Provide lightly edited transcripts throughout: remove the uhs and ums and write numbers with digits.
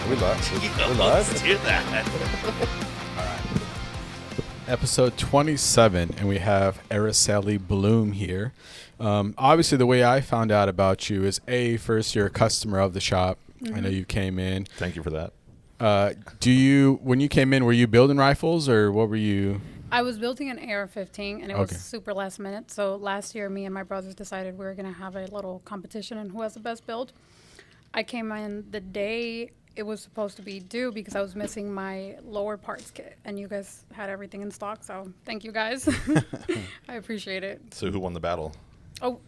We live. We Let's live. do that. Episode 27, and we have Araceli Bloom here. Obviously, the way I found out about you is first you're a customer of the shop. I know you came in. Thank you for that. When you came in, were you building rifles or what were you? I was building an AR-15, and it was super last minute. So last year, me and my brothers decided we were going to have a little competition on who has the best build. I came in the day it was supposed to be due because I was missing my lower parts kit, and you guys had everything in stock. So thank you guys. I appreciate it. So who won the battle? Oh,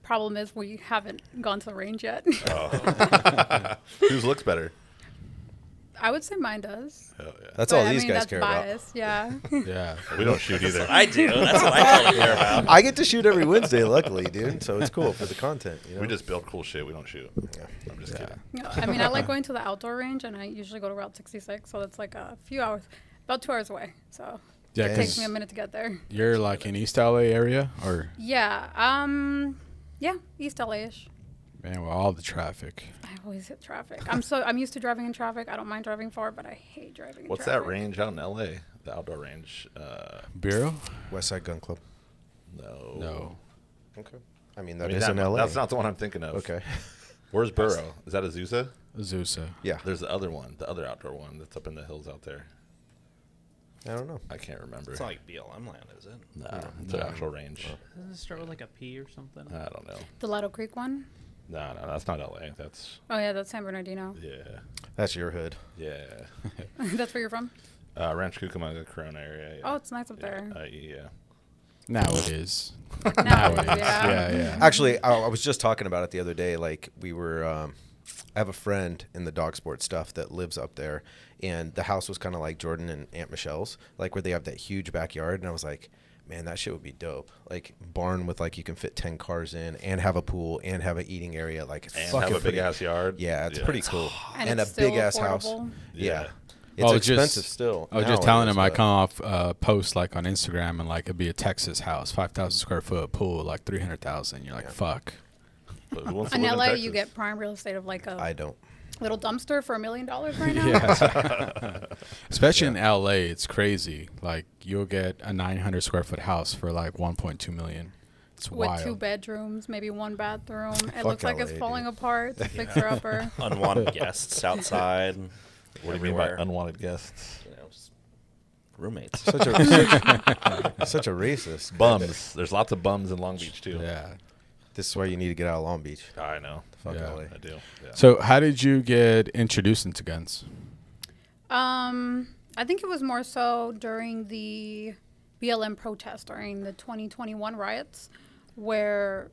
problem is we haven't gone to the range yet. Oh. Whose looks better? I would say mine does. Oh, yeah. That's But, all I these mean, guys that's care biased. Yeah. Yeah. We don't shoot either. I do. That's what I really care about. about. I get to shoot every Wednesday, luckily, dude. So it's cool for the content. You know? We just build cool shit. We don't shoot. I'm just kidding. No, I mean, I like going to the outdoor range, and I usually go to Route 66, so it's like a few hours, about 2 hours away. So Yeah, it takes 'cause me a minute to get there. you're like in East LA area or? Yeah, yeah, East LA-ish. Man, with all the traffic. I always hit traffic. I'm used to driving in traffic. I don't mind driving far, but I hate driving in What's traffic. that range out in L.A.? The outdoor range? Bureau? West Side Gun Club. No. Okay. I mean, that is in LA. That's not the one I'm thinking of. Okay. Where's Burrow? Is that Azusa? Azusa. Yeah. There's the other one, the other outdoor one that's up in the hills out there. I don't know. I can't remember. It's not like BLM land, is it? Nah, it's an actual range. Does it start with like a P or something? I don't know. The Lato Creek one? No, that's not L.A. That's, Oh, yeah, that's San Bernardino. yeah. That's your hood. Yeah. That's where you're from? Ranch Cucamonga, Corona area. Yeah. Oh, it's nice up there. Yeah. Now it is. Now, it is. Yeah. Actually, I was just talking about it the other day. Like, we were, I have a friend in the dog sport stuff that lives up there, and the house was kind of like Jordan and Aunt Michelle's, like where they have that huge backyard. And I was like, man, that shit would be dope. Like, barn with, like, you can fit 10 cars in and have a pool and have an eating area. Like, it's And fucking have a big-ass yard. Yeah, it's pretty cool. And a it's still big-ass house. affordable. Yeah. Well, It's expensive still. I was just telling him I come come off post like on Instagram and like it'd be a Texas house, 5,000 square foot pool, like 300,000. You're like, fuck. But who wants to In live LA, Texas? you get prime real estate of like a I don't. little dumpster for $1 million right now. Yeah. Especially in LA, it's crazy. Like you'll get a 900 square foot house for like 1.2 million. It's With wild. 2 bedrooms, maybe 1 bathroom. It Fuck looks like LA, it's falling dude. apart. It's fixer upper. Unwanted guests outside. What do you mean by everywhere. unwanted guests? You know, just roommates. Such a racist. Bums. There's lots of bums in Long Beach, too. Yeah. This is why you need to get out of Long Beach. I know. Fuck Yeah. LA. I do. Yeah. So how did you get introduced into guns? I think it was more so during the BLM protest during the 2021 riots, where,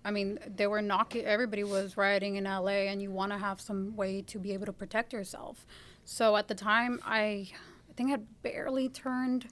I mean, they were knocking. Everybody was rioting in LA, and you want to have some way to be able to protect yourself. So at the time, I think I had barely turned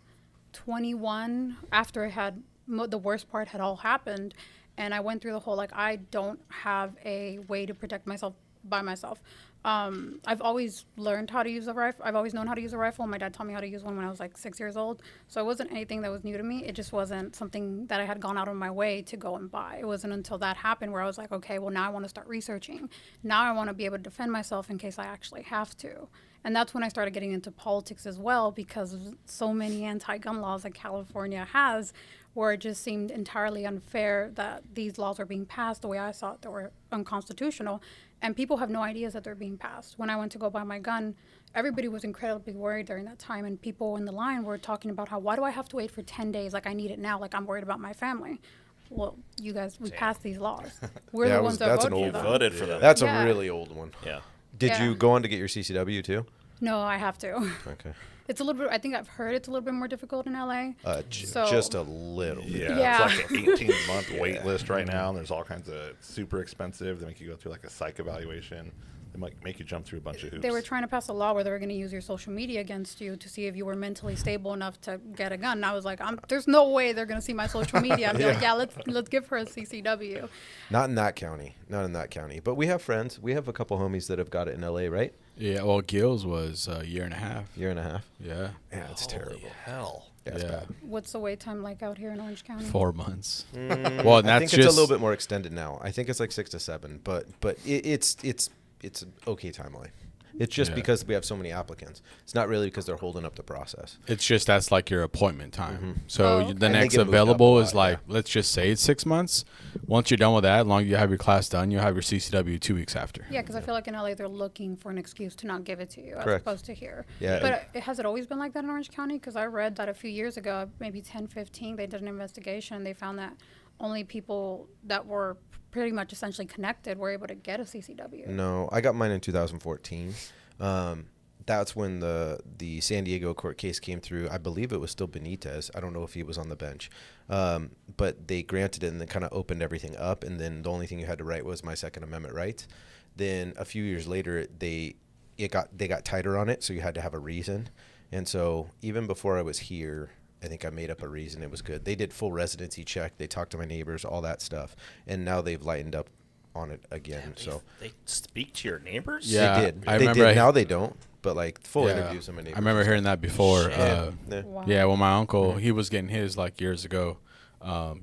21 after it had the worst part had all happened, and I went through the whole like I don't have a way to protect myself by myself. I've always learned how to use a rifle. I've always known how to use a rifle. My dad taught me how to use one when I was like 6 years old. So it wasn't anything that was new to me. It just wasn't something that I had gone out of my way to go and buy. It wasn't until that happened where I was like, okay, well, now I want to start researching. Now I want to be able to defend myself in case I actually have to. And that's when I started getting into politics as well, because of so many anti-gun laws that California has, where it just seemed entirely unfair that these laws are being passed the way I saw it, that were unconstitutional. And people have no ideas that they're being passed. When I went to go buy my gun, everybody was incredibly worried during that time. And people in the line were talking about how, why do I have to wait for 10 days? Like, I need it now. Like, I'm worried about my family. Well, you guys, we passed these laws. We're Yeah, the ones that that's an voted for old them. Voted for them. That's Yeah. a really old one. Yeah. Did Yeah. you go on to get your CCW too? No, I have to. Okay. It's a little bit, I think I've heard it's a little bit more difficult in LA. So- Just a little bit. Yeah, Yeah. it's like an 18-month wait list right now, and there's all kinds of super expensive. They make you go through like a psych evaluation. They might make you jump through a bunch of hoops. They were trying to pass a law where they were going to use your social media against you to see if you were mentally stable enough to get a gun. And I was like, there's no way they're going to see my social media. I'd be like, yeah, let's give her a CCW. Not in that county. Not in that county. But we have friends. We have a couple homies that have got it in LA, right? Yeah, well, Gil's was a year and a half. Year and a half. Yeah. Yeah, it's terrible. Hell. Yeah, it's Yeah. bad. What's the wait time like out here in Orange County? 4 months. Well, and I that's think it's just a little bit more extended now. I think it's like 6 to 7, but it's an okay timeline. It's just Yeah. because we have so many applicants. It's not really because they're holding up the process. It's just that's like your appointment time. So Oh, the okay. And they next get moved up a available lot, is like, yeah. let's just say it's 6 months. Once you're done with that, as long as you have your class done, you'll have your CCW 2 weeks after. Yeah, because I feel like in LA they're looking for an excuse to not give it to you as Correct. opposed to here. Yeah. But has it always been like that in Orange County? Because I read that a few years ago, maybe 10, 15, they did an investigation. They found that only people that were pretty much essentially connected were able to get a CCW. No, I got mine in 2014. That's when the San Diego court case came through. I believe it was still Benitez. I don't know if he was on the bench. But they granted it and then kind of opened everything up. And then the only thing you had to write was my Second Amendment rights. Then a few years later, they got tighter on it, so you had to have a reason. And so even before I was here, I think I made up a reason. It was good. They did full residency check. They talked to my neighbors, all that stuff. And now they've lightened up on it again. So They they speak to your neighbors. Yeah. they did. I They remember did. Now they don't. But like full Yeah. interviews of my neighbors. I remember hearing that before. Shit. Yeah. Wow. Yeah, well, my uncle, he was getting his like years ago.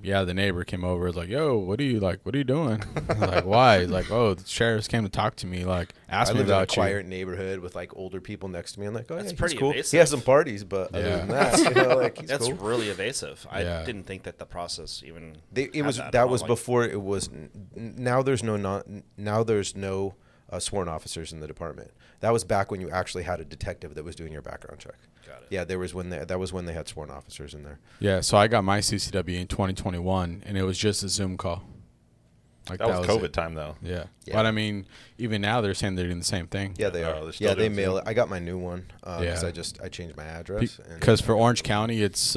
Yeah, the neighbor came over, was like, "Yo, what are you doing?" I was like, "Why?" He's like, "Oh, the sheriffs came to talk to me, like, ask I me live in a about you." quiet neighborhood with like older people next to me. I'm like, oh, That's yeah, pretty he's cool. He evasive. has some parties, but other Yeah. than that, you know, like he's That's cool. really evasive. I Yeah. didn't think that the process even. It had was that that at all, was like- before it was. Now there's no sworn officers in the department. That was back when you actually had a detective that was doing your background check. Got it. Yeah, that was when they had sworn officers in there. Yeah, so I got my CCW in 2021, and it was just a Zoom call. Like That was COVID it. time, though. Yeah. Yeah. But I mean, even now they're saying they're doing the same thing. Yeah, they Oh, are. they're still Yeah, they doing mail Zoom? it. I got my new one because Yeah. I changed my address. and- Because for Orange County, it's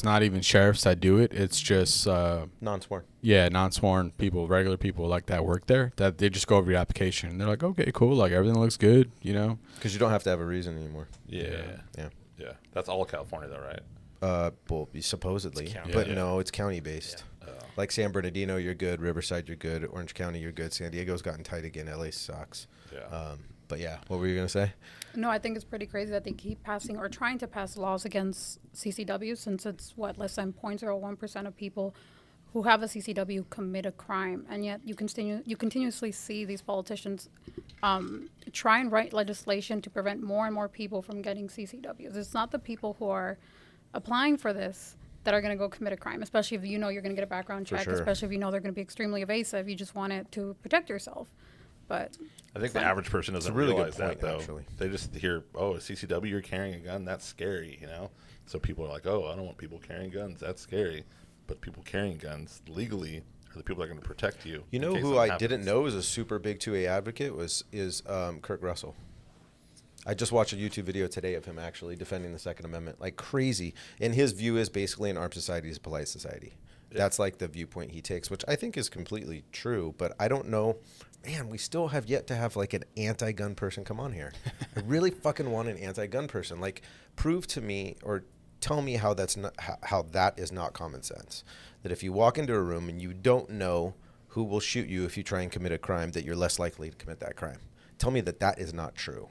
not even sheriffs that do it. It's just non-sworn. non-sworn people, regular people like that work there. That they just go over your application and they're like, okay, cool, like everything looks good, you know. Because you don't have to have a reason anymore. Yeah. Yeah. Yeah. That's all of California, though, right? Well, supposedly, It's county. but Yeah. no, it's county based. Oh. Like San Bernardino, you're good. Riverside, you're good. Orange County, you're good. San Diego's gotten tight again. LA sucks. Yeah. But yeah, what were you gonna say? No, I think it's pretty crazy that they keep passing or trying to pass laws against CCW since it's less than 0.01% of people who have a CCW commit a crime, and yet you continuously see these politicians try and write legislation to prevent more and more people from getting CCWs. It's not the people who are applying for this that are going to go commit a crime, especially if you know you're going to get a background For check, sure. especially if you know they're going to be extremely evasive. You just want it to protect yourself. But I think the average person doesn't a really good realize point, that, though. actually. They just hear, oh, a CCW, you're carrying a gun. That's scary, you know? So people are like, oh, I don't want people carrying guns. That's scary. But people carrying guns legally are the people that are going to protect you. You in know case who something I didn't happens. know is a super big 2A advocate is Kurt Russell. I just watched a YouTube video today of him actually defending the Second Amendment like crazy. And his view is basically an armed society is a polite society. Yeah. That's like the viewpoint he takes, which I think is completely true. But I don't know. Man, we still have yet to have like an anti-gun person come on here. I really fucking want an anti-gun person. Like, prove to me or tell me how that's not how that is not common sense. That if you walk into a room and you don't know who will shoot you if you try and commit a crime, that you're less likely to commit that crime. Tell me that that is not true.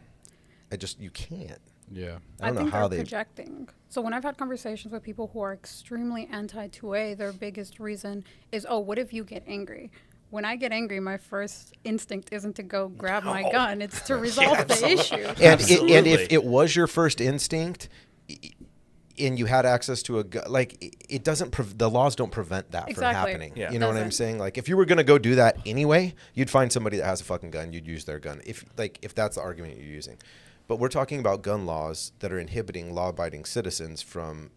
You can't. Yeah. I don't know think how they're they. projecting. So when I've had conversations with people who are extremely anti-2A, their biggest reason is, oh, what if you get angry? When I get angry, my first instinct isn't to go grab my gun. It's to resolve the issue. And Absolutely. if it was your first instinct, and you had access to a gun, like it doesn't. The laws don't prevent that Exactly. from happening. Yeah. You know what I'm Doesn't. saying? Like if you were gonna go do that anyway, you'd find somebody that has a fucking gun. You'd use their gun. If that's the argument you're using. But we're talking about gun laws that are inhibiting law-abiding citizens from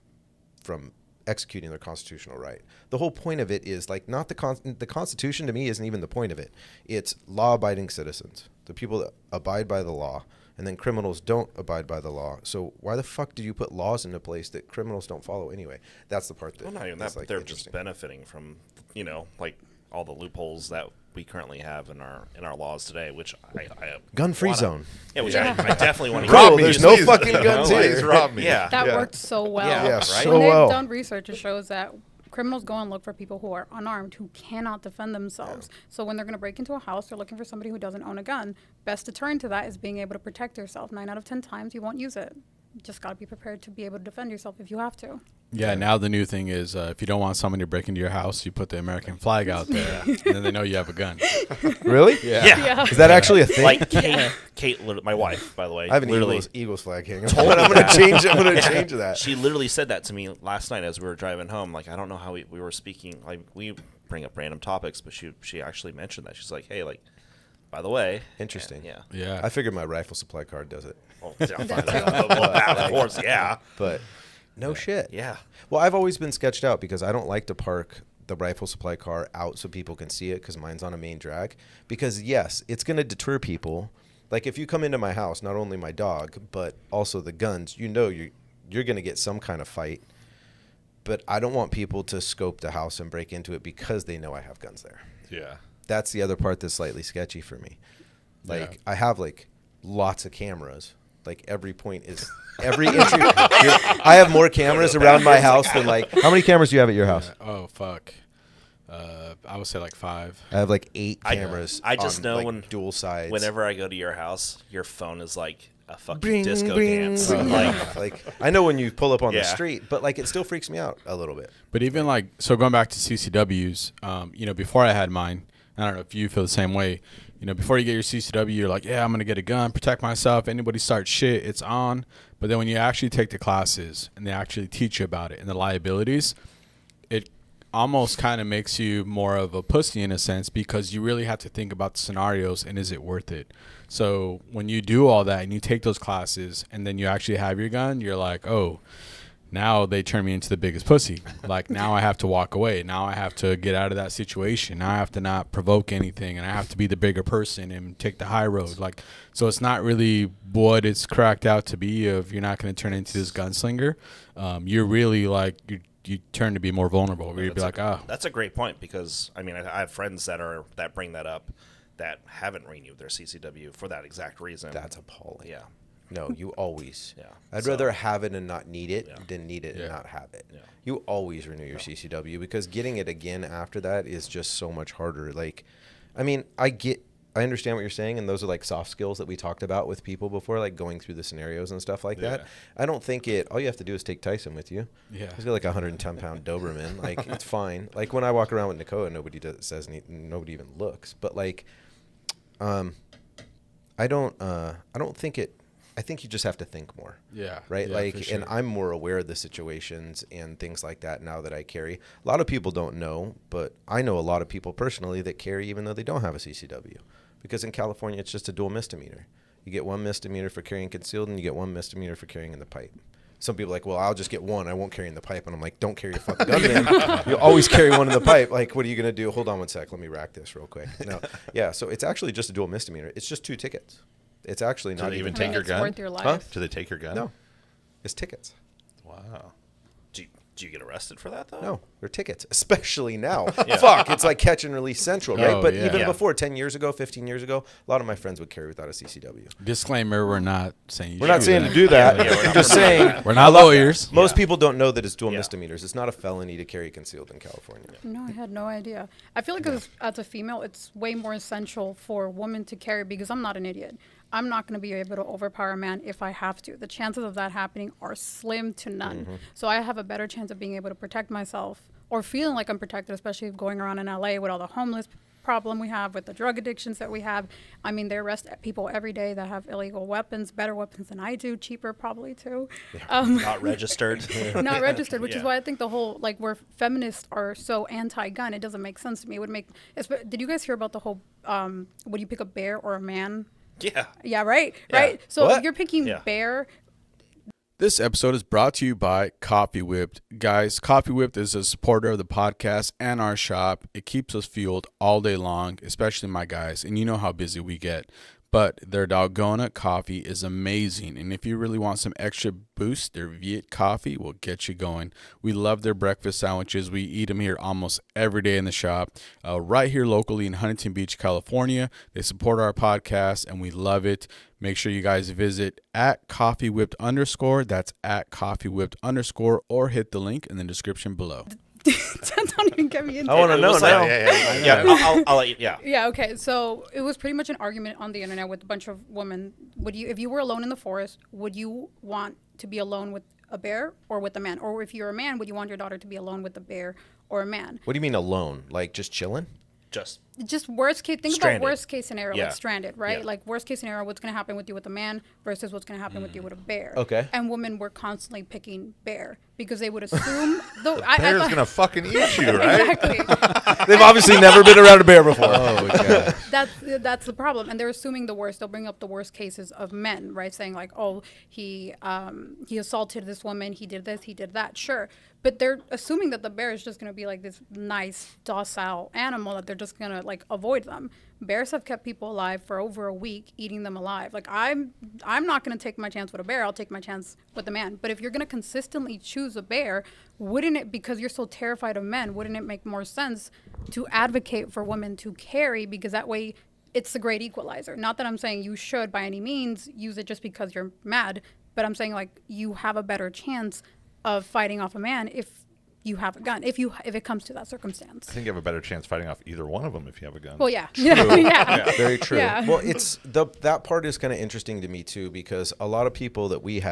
executing their constitutional right. The whole point of it is like not the Constitution to me isn't even the point of it. It's law-abiding citizens, the people that abide by the law, and then criminals don't abide by the law. So why the fuck do you put laws into place that criminals don't follow anyway? That's the part that Well, not even that, that's, but like, they're just interesting. benefiting from, like all the loopholes that we currently have in our laws today, which I Gun-free wanna- zone. Yeah, which I definitely want to Bro, there's no fucking guns Please here. rob me. Yeah. That Yeah. worked so well. Yeah, right? so When they've well. done research, it shows that criminals go and look for people who are unarmed, who cannot defend themselves. So when they're going to break into a house, they're looking for somebody who doesn't own a gun. Best deterrent to that is being able to protect yourself. 9 out of 10 times, you won't use it. You just got to be prepared to be able to defend yourself if you have to. Yeah, now the new thing is if you don't want somebody to break into your house, you put the American flag out there, and then they know you have a gun. Really? Yeah. Is that actually a thing? Like Kate, my wife, by the way, I have an literally, Eagles flag hanging. I'm going to change. I'm going to change that. she literally said that to me last night as we were driving home. Like, I don't know how we were speaking. Like, we bring up random topics, but she actually mentioned that. She's like, hey, like, by the way. Interesting. Yeah. Yeah. I figured my rifle supply card does it. Well, of course, yeah. But no shit. Yeah. Well, I've always been sketched out because I don't like to park the rifle supply car out so people can see it because mine's on a main drag. Because, yes, it's going to deter people. Like, if you come into my house, not only my dog, but also the guns, you know you're going to get some kind of fight. But I don't want people to scope the house and break into it because they know I have guns there. Yeah. That's the other part that's slightly sketchy for me. Like, I have, like, lots of cameras. Like, every point is... Every entry, I have more cameras around my house than like. How many cameras do you have at your house? Oh fuck. I would say like 5. I have like 8 cameras. I just on, know like, when dual sides. Whenever I go to your house, your phone is like a fucking Bring, disco bring, dance. bring. Like I know when you pull up on the Yeah. street, but like it still freaks me out a little bit. But even like, so going back to CCWs, before I had mine, I don't know if you feel the same way. Before you get your CCW, you're like, yeah, I'm going to get a gun, protect myself. Anybody starts shit, it's on. But then when you actually take the classes and they actually teach you about it and the liabilities, it almost kind of makes you more of a pussy in a sense because you really have to think about the scenarios and is it worth it? So when you do all that and you take those classes and then you actually have your gun, you're like, oh, now they turn me into the biggest pussy. Like, now I have to walk away. Now I have to get out of that situation. Now I have to not provoke anything, and I have to be the bigger person and take the high road. Like, so it's not really what it's cracked out to be of you're not going to turn into this gunslinger. You're really like, you turn to be more vulnerable. Where you'd be like, That's a great point because, I mean, I have friends that bring that up that haven't renewed their CCW for that exact reason. That's appalling. Yeah. No, you always. Yeah. I'd rather have it and not need it than need it Yeah. and not have it. Yeah. You always renew your CCW because getting it again after that is just so much harder. Like, I mean, I understand what you're saying, and those are like soft skills that we talked about with people before, like going through the scenarios and stuff like that. I don't think all you have to do is take Tyson with you. Yeah. He's got like a 110-pound Doberman. Like, it's fine. Like, when I walk around with Nakoa, nobody nobody even looks. But like, I don't think it. I think you just have to think more. yeah. Right. Yeah, like, for sure. and I'm more aware of the situations and things like that now that I carry. A lot of people don't know, but I know a lot of people personally that carry even though they don't have a CCW, because in California it's just a dual misdemeanor. You get 1 misdemeanor for carrying concealed, and you get 1 misdemeanor for carrying in the pipe. Some people are like, well, I'll just get 1. I won't carry in the pipe. And I'm like, don't carry a fucking gun, man. You'll always carry 1 in the pipe. Like, what are you going to do? Hold on 1 sec. Let me rack this real quick. No. Yeah. So it's actually just a dual misdemeanor. It's just 2 tickets. It's actually Do not they even even take your it's gun? worth your life. Do they take your gun? No. It's tickets. Wow. Do you get arrested for that though? No, they're tickets, especially now. Fuck, it's like catch and release central, right? Oh, But yeah. even Yeah. before, 10 years ago, 15 years ago, a lot of my friends would carry without a CCW. Disclaimer: we're not saying you We're not should saying that. to do that. Yeah, we're I'm not just promoting saying. We're not lawyers. Most people don't know that it's dual Yeah. misdemeanors. It's not a felony to carry concealed in California. No, I had no idea. I feel like as a female, it's way more essential for a woman to carry because I'm not an idiot. I'm not going to be able to overpower a man if I have to. The chances of that happening are slim to none. So I have a better chance of being able to protect myself or feeling like I'm protected, especially going around in LA with all the homeless problem we have, with the drug addictions that we have. I mean, they arrest people every day that have illegal weapons, better weapons than I do, cheaper probably too. Not registered. Not registered, which is Yeah. why I think the whole, like, where feminists are so anti-gun, it doesn't make sense to me. It would make, did you guys hear about the whole, would you pick a bear or a man? Yeah. Yeah, right, Yeah. right. So What? if you're picking Yeah. bear, This episode is brought to you by Coffee Whipped. Guys, Coffee Whipped is a supporter of the podcast and our shop. It keeps us fueled all day long, especially my guys, and you know how busy we get. But their Dalgona coffee is amazing, and if you really want some extra boost, their Viet coffee will get you going. We love their breakfast sandwiches. We eat them here almost every day in the shop, right here locally in Huntington Beach, California. They support our podcast, and we love it. Make sure you guys visit at coffeewhipped_. That's at coffeewhipped_, or hit the link in the description below. don't even get me into I want to It know was now. like- Yeah, I'll let you. Yeah. Yeah, okay. So it was pretty much an argument on the internet with a bunch of women. If you were alone in the forest, would you want to be alone with a bear or with a man? Or if you're a man, would you want your daughter to be alone with a bear or a man? What do you mean alone? Like just chilling? Just worst case, think Stranded. about worst case scenario, Yeah. like stranded, right? Yeah. Like worst case scenario, what's going to happen with you with a man versus what's going to happen with you with a bear. Okay. And women were constantly picking bear because they would assume the Bear's thought- gonna fucking eat you, right? exactly. They've obviously never been around a bear before. Oh, okay. That's the problem, and they're assuming the worst. They'll bring up the worst cases of men, right? Saying like, oh, he assaulted this woman, he did this, he did that. Sure, but they're assuming that the bear is just going to be like this nice, docile animal that they're just going to like avoid them. Bears have kept people alive for over a week, eating them alive. Like I'm not going to take my chance with a bear. I'll take my chance with a man. But if you're going to consistently choose a bear, wouldn't it, because you're so terrified of men, wouldn't it make more sense to advocate for women to carry, because that way it's the great equalizer. Not that I'm saying you should by any means use it just because you're mad, but I'm saying like you have a better chance of fighting off a man if you have a gun, if it comes to that circumstance. I think you have a better chance fighting off either one of them if you have a gun. Well, yeah. Yeah. Very true. Yeah. Well, that part is kind of interesting to me too, because a lot of people that we've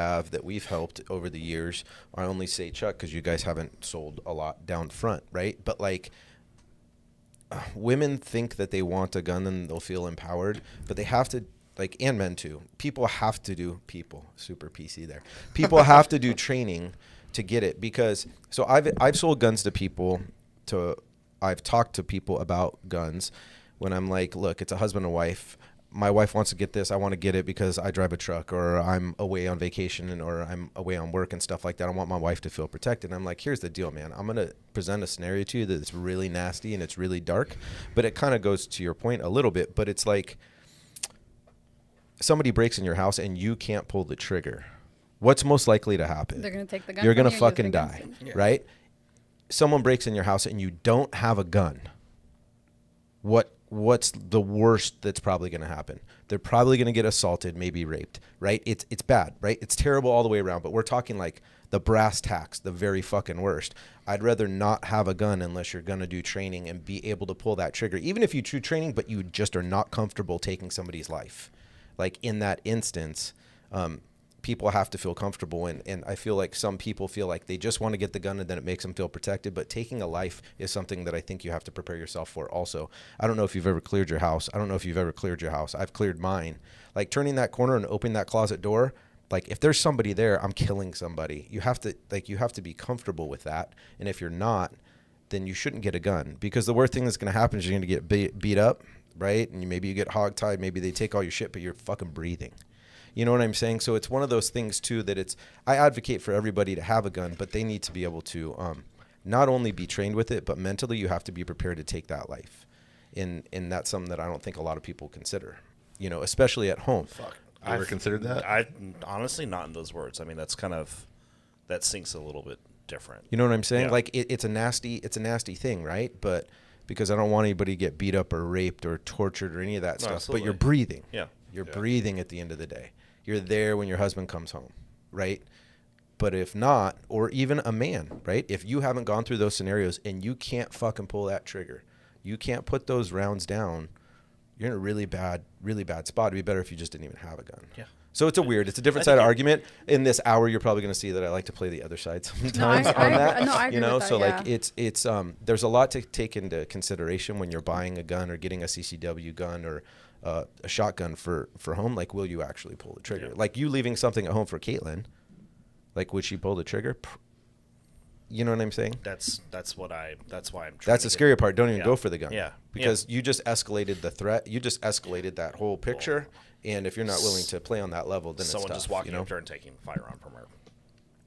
helped over the years, I only say Chuck because you guys haven't sold a lot down front, right? But like women think that they want a gun and they'll feel empowered, but they have to, like, and men too. People super PC there. People have to do training to get it, because so I've sold guns to people, I've talked to people about guns when I'm like, look, it's a husband and wife. My wife wants to get this. I want to get it because I drive a truck, or I'm away on vacation, or I'm away on work and stuff like that. I want my wife to feel protected. And I'm like, here's the deal, man. I'm going to present a scenario to you that's really nasty and it's really dark, but it kind of goes to your point a little bit. But it's like somebody breaks in your house and you can't pull the trigger. What's most likely to happen? They're going to take the gun. You're going going to to fucking die, right? Someone breaks in your house and you don't have a gun. What's the worst that's probably going to happen? They're probably going to get assaulted, maybe raped, right? It's bad, right? It's terrible all the way around, but we're talking like the brass tacks, the very fucking worst. I'd rather not have a gun unless you're going to do training and be able to pull that trigger, even if you do training, but you just are not comfortable taking somebody's life. Like in that instance, people have to feel comfortable, and I feel like some people feel like they just want to get the gun and then it makes them feel protected, but taking a life is something that I think you have to prepare yourself for also. I don't know if you've ever cleared your house. I've cleared mine. Like turning that corner and opening that closet door, like if there's somebody there, I'm killing somebody. You have to be comfortable with that, and if you're not, then you shouldn't get a gun, because the worst thing that's going to happen is you're going to get beat up, right? And maybe you get hogtied, maybe they take all your shit, but you're fucking breathing. You know what I'm saying? So it's one of those things too that I advocate for everybody to have a gun, but they need to be able to not only be trained with it, but mentally you have to be prepared to take that life. And that's something that I don't think a lot of people consider, you know, especially at home. Fuck. You ever considered that? I honestly, not in those words. I mean, that sinks a little bit different. You know what I'm saying? Yeah. Like it's a nasty thing, right? But because I don't want anybody to get beat up or raped or tortured or any of that stuff, Absolutely. but you're breathing. Yeah. You're breathing at the end of the day. You're there when your husband comes home, right? But if not, or even a man, right? If you haven't gone through those scenarios and you can't fucking pull that trigger, you can't put those rounds down, you're in a really bad spot. It'd be better if you just didn't even have a gun. Yeah. So it's a different side of argument. In this hour, you're probably going to see that I like to play the other side sometimes on that. No, I agree you know, with that, so yeah. like it's there's a lot to take into consideration when you're buying a gun or getting a CCW gun or a shotgun for home. Like, will you actually pull the trigger? Yeah. Like you leaving something at home for Caitlin, like would she pull the trigger? You know what I'm saying? That's why I'm trying That's to the get- scary part. Don't even Yeah. go for the gun. Yeah. Because you just escalated the threat. You just escalated that whole picture. And if you're not willing to play on that level, then someone it's tough, just walking you know? up there and taking a firearm from her.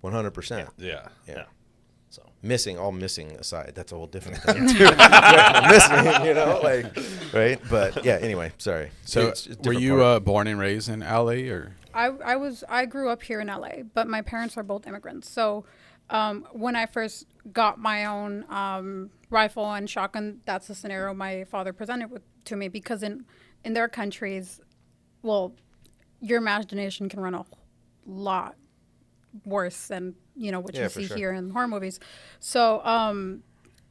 100%. Yeah. Yeah. So Missing aside, that's a whole different thing too. Missing, you know, like, right? But yeah, anyway, sorry. So It's a were different you part. born and raised in LA or? I grew up here in LA, but my parents are both immigrants. So when I first got my own rifle and shotgun, that's the scenario my father presented to me, because in their countries, well, your imagination can run a lot worse than what Yeah, you for see sure. here in horror movies. So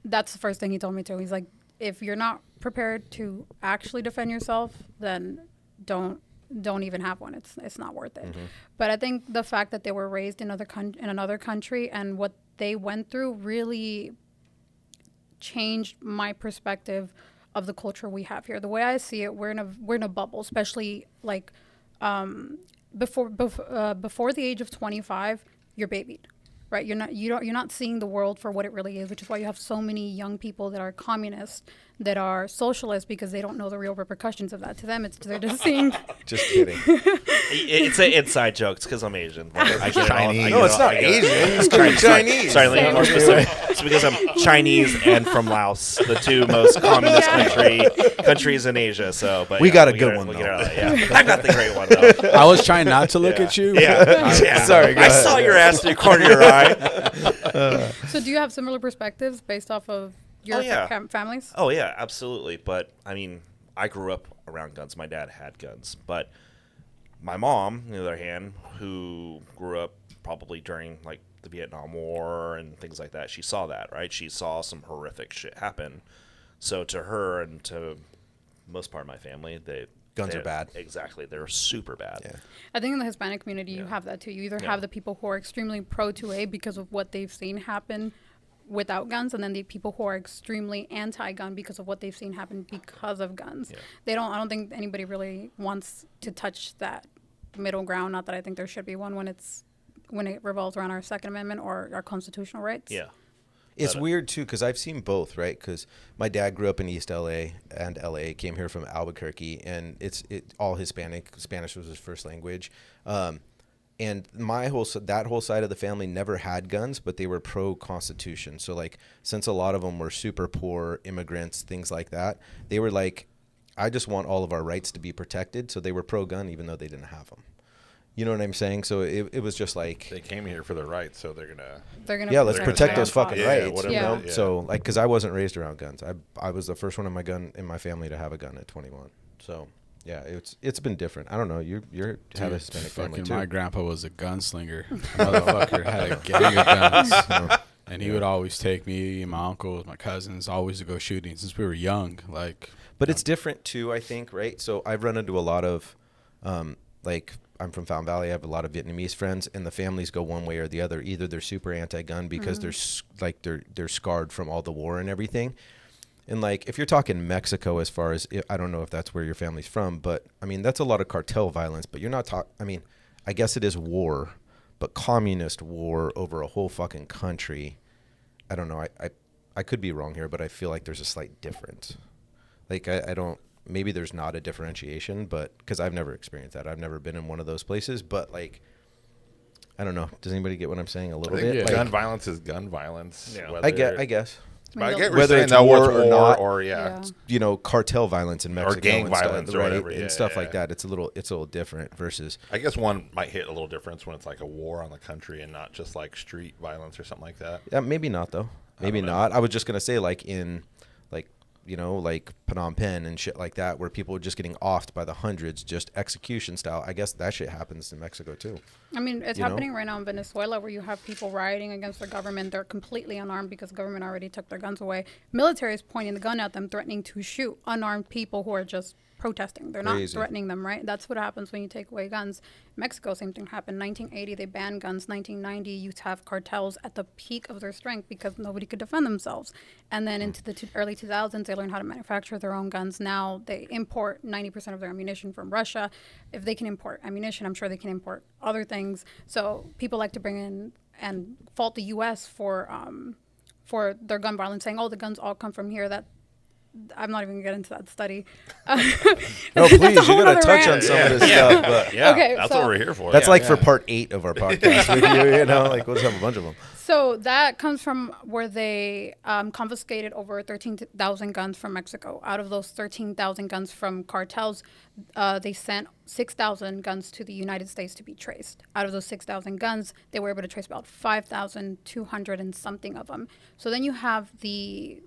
that's the first thing he told me to. He's like, if you're not prepared to actually defend yourself, then don't don't even have one. It's not worth it. But I think the fact that they were raised in another country and what they went through really changed my perspective of the culture we have here. The way I see it, we're in a bubble, especially like before the age of 25, you're babied. Right, you're not seeing the world for what it really is, which is why you have so many young people that are communists, that are socialists, because they don't know the real repercussions of that. To them, they're just seeing. Just kidding. It's an inside joke. It's because I'm Asian. I get Chinese. No, it's not Asian. It's Chinese. Sorry, let me be more specific. It's because I'm Chinese and from Laos, the two most communist countries in Asia. So, but We yeah, got a good one, we'll though. get out of that. Yeah. I got the great one though. I was trying not to look at you. Yeah. Sorry, go I ahead. saw your ass through the corner of your eye. So do you have similar perspectives based off of your families? Oh yeah, absolutely. But I mean, I grew up around guns. My dad had guns, but my mom, on the other hand, who grew up probably during like the Vietnam War and things like that, she saw that, right? She saw some horrific shit happen. So to her and to most part of my family, Guns are bad. Exactly, they're super bad. Yeah. I think in the Hispanic community, you have that too. You either have the people who are extremely pro 2A because of what they've seen happen without guns, and then the people who are extremely anti-gun because of what they've seen happen because of guns. Yeah. I don't think anybody really wants to touch that middle ground. Not that I think there should be one when it revolves around our Second Amendment or our constitutional rights. Yeah. It's weird too, because I've seen both, right? Because my dad grew up in East LA and LA, came here from Albuquerque, and it's all Hispanic. Spanish was his first language, and that whole side of the family never had guns, but they were pro Constitution. So like, since a lot of them were super poor immigrants, things like that, they were like, I just want all of our rights to be protected. So they were pro gun, even though they didn't have them. You know what I'm saying? So it was just like, They came here for their rights, so they're gonna. yeah, let's they're protect gonna those fucking Yeah, rights. whatever, You know? yeah. So like, because I wasn't raised around guns. I was the first one in my family to have a gun at 21. So yeah, it's been different. I don't know. You have a Hispanic family Fucking too. my grandpa was a gunslinger. Motherfucker had a gang of guns. And he would always take me and my uncles, my cousins, always to go shooting since we were young. Like, But it's different too, I think, right? So I've run into a lot of, like, I'm from Fountain Valley. I have a lot of Vietnamese friends, and the families go one way or the other. Either they're super anti-gun because they're scarred from all the war and everything. And like, if you're talking Mexico, as far as, I don't know if that's where your family's from, but I mean, that's a lot of cartel violence. But you're not I mean, I guess it is war, but communist war over a whole fucking country. I don't know. I could be wrong here, but I feel like there's a slight difference. Like, I don't. Maybe there's not a differentiation, but because I've never experienced that. I've never been in one of those places, but like, I don't know. Does anybody get what I'm saying a little bit? Like, gun violence is gun violence. Yeah. Whether, I guess. But I get what Whether you're saying, it's though, war whether or it's not, or yeah. You know, cartel violence in Mexico, gang and violence stuff, or right? whatever, and yeah, stuff yeah, like yeah. that. It's a little different versus. I guess one might hit a little difference when it's like a war on the country and not just like street violence or something like that. Yeah, maybe not though. Maybe don't know. not. I was just gonna say like in, like, you know, like Phnom Penh and shit like that, where people were just getting offed by the hundreds, just execution style. I guess that shit happens in Mexico too. I mean, it's You know? happening right now in Venezuela, where you have people rioting against their government. They're completely unarmed because the government already took their guns away. Military is pointing the gun at them, threatening to shoot unarmed people who are just protesting. They're Crazy. not threatening them, right? That's what happens when you take away guns. Mexico, same thing happened. 1980, they banned guns. 1990, you have cartels at the peak of their strength because nobody could defend themselves. And then into the early 2000s, they learned how to manufacture their own guns. Now they import 90% of their ammunition from Russia. If they can import ammunition, I'm sure they can import other things. So people like to bring in and fault the U.S. for their gun violence, saying, "Oh, the guns all come from here." That I'm not even gonna get into that study. No, please, you gotta touch on some of this stuff. But Yeah, Okay, that's so- what we're here for. that's yeah. like for part 8 of our podcast with you. You know, like we'll just have a bunch of them. So that comes from where they confiscated over 13,000 guns from Mexico. Out of those 13,000 guns from cartels, they sent 6,000 guns to the United States to be traced. Out of those 6,000 guns, they were able to trace about 5,200 and something of them. So then you have the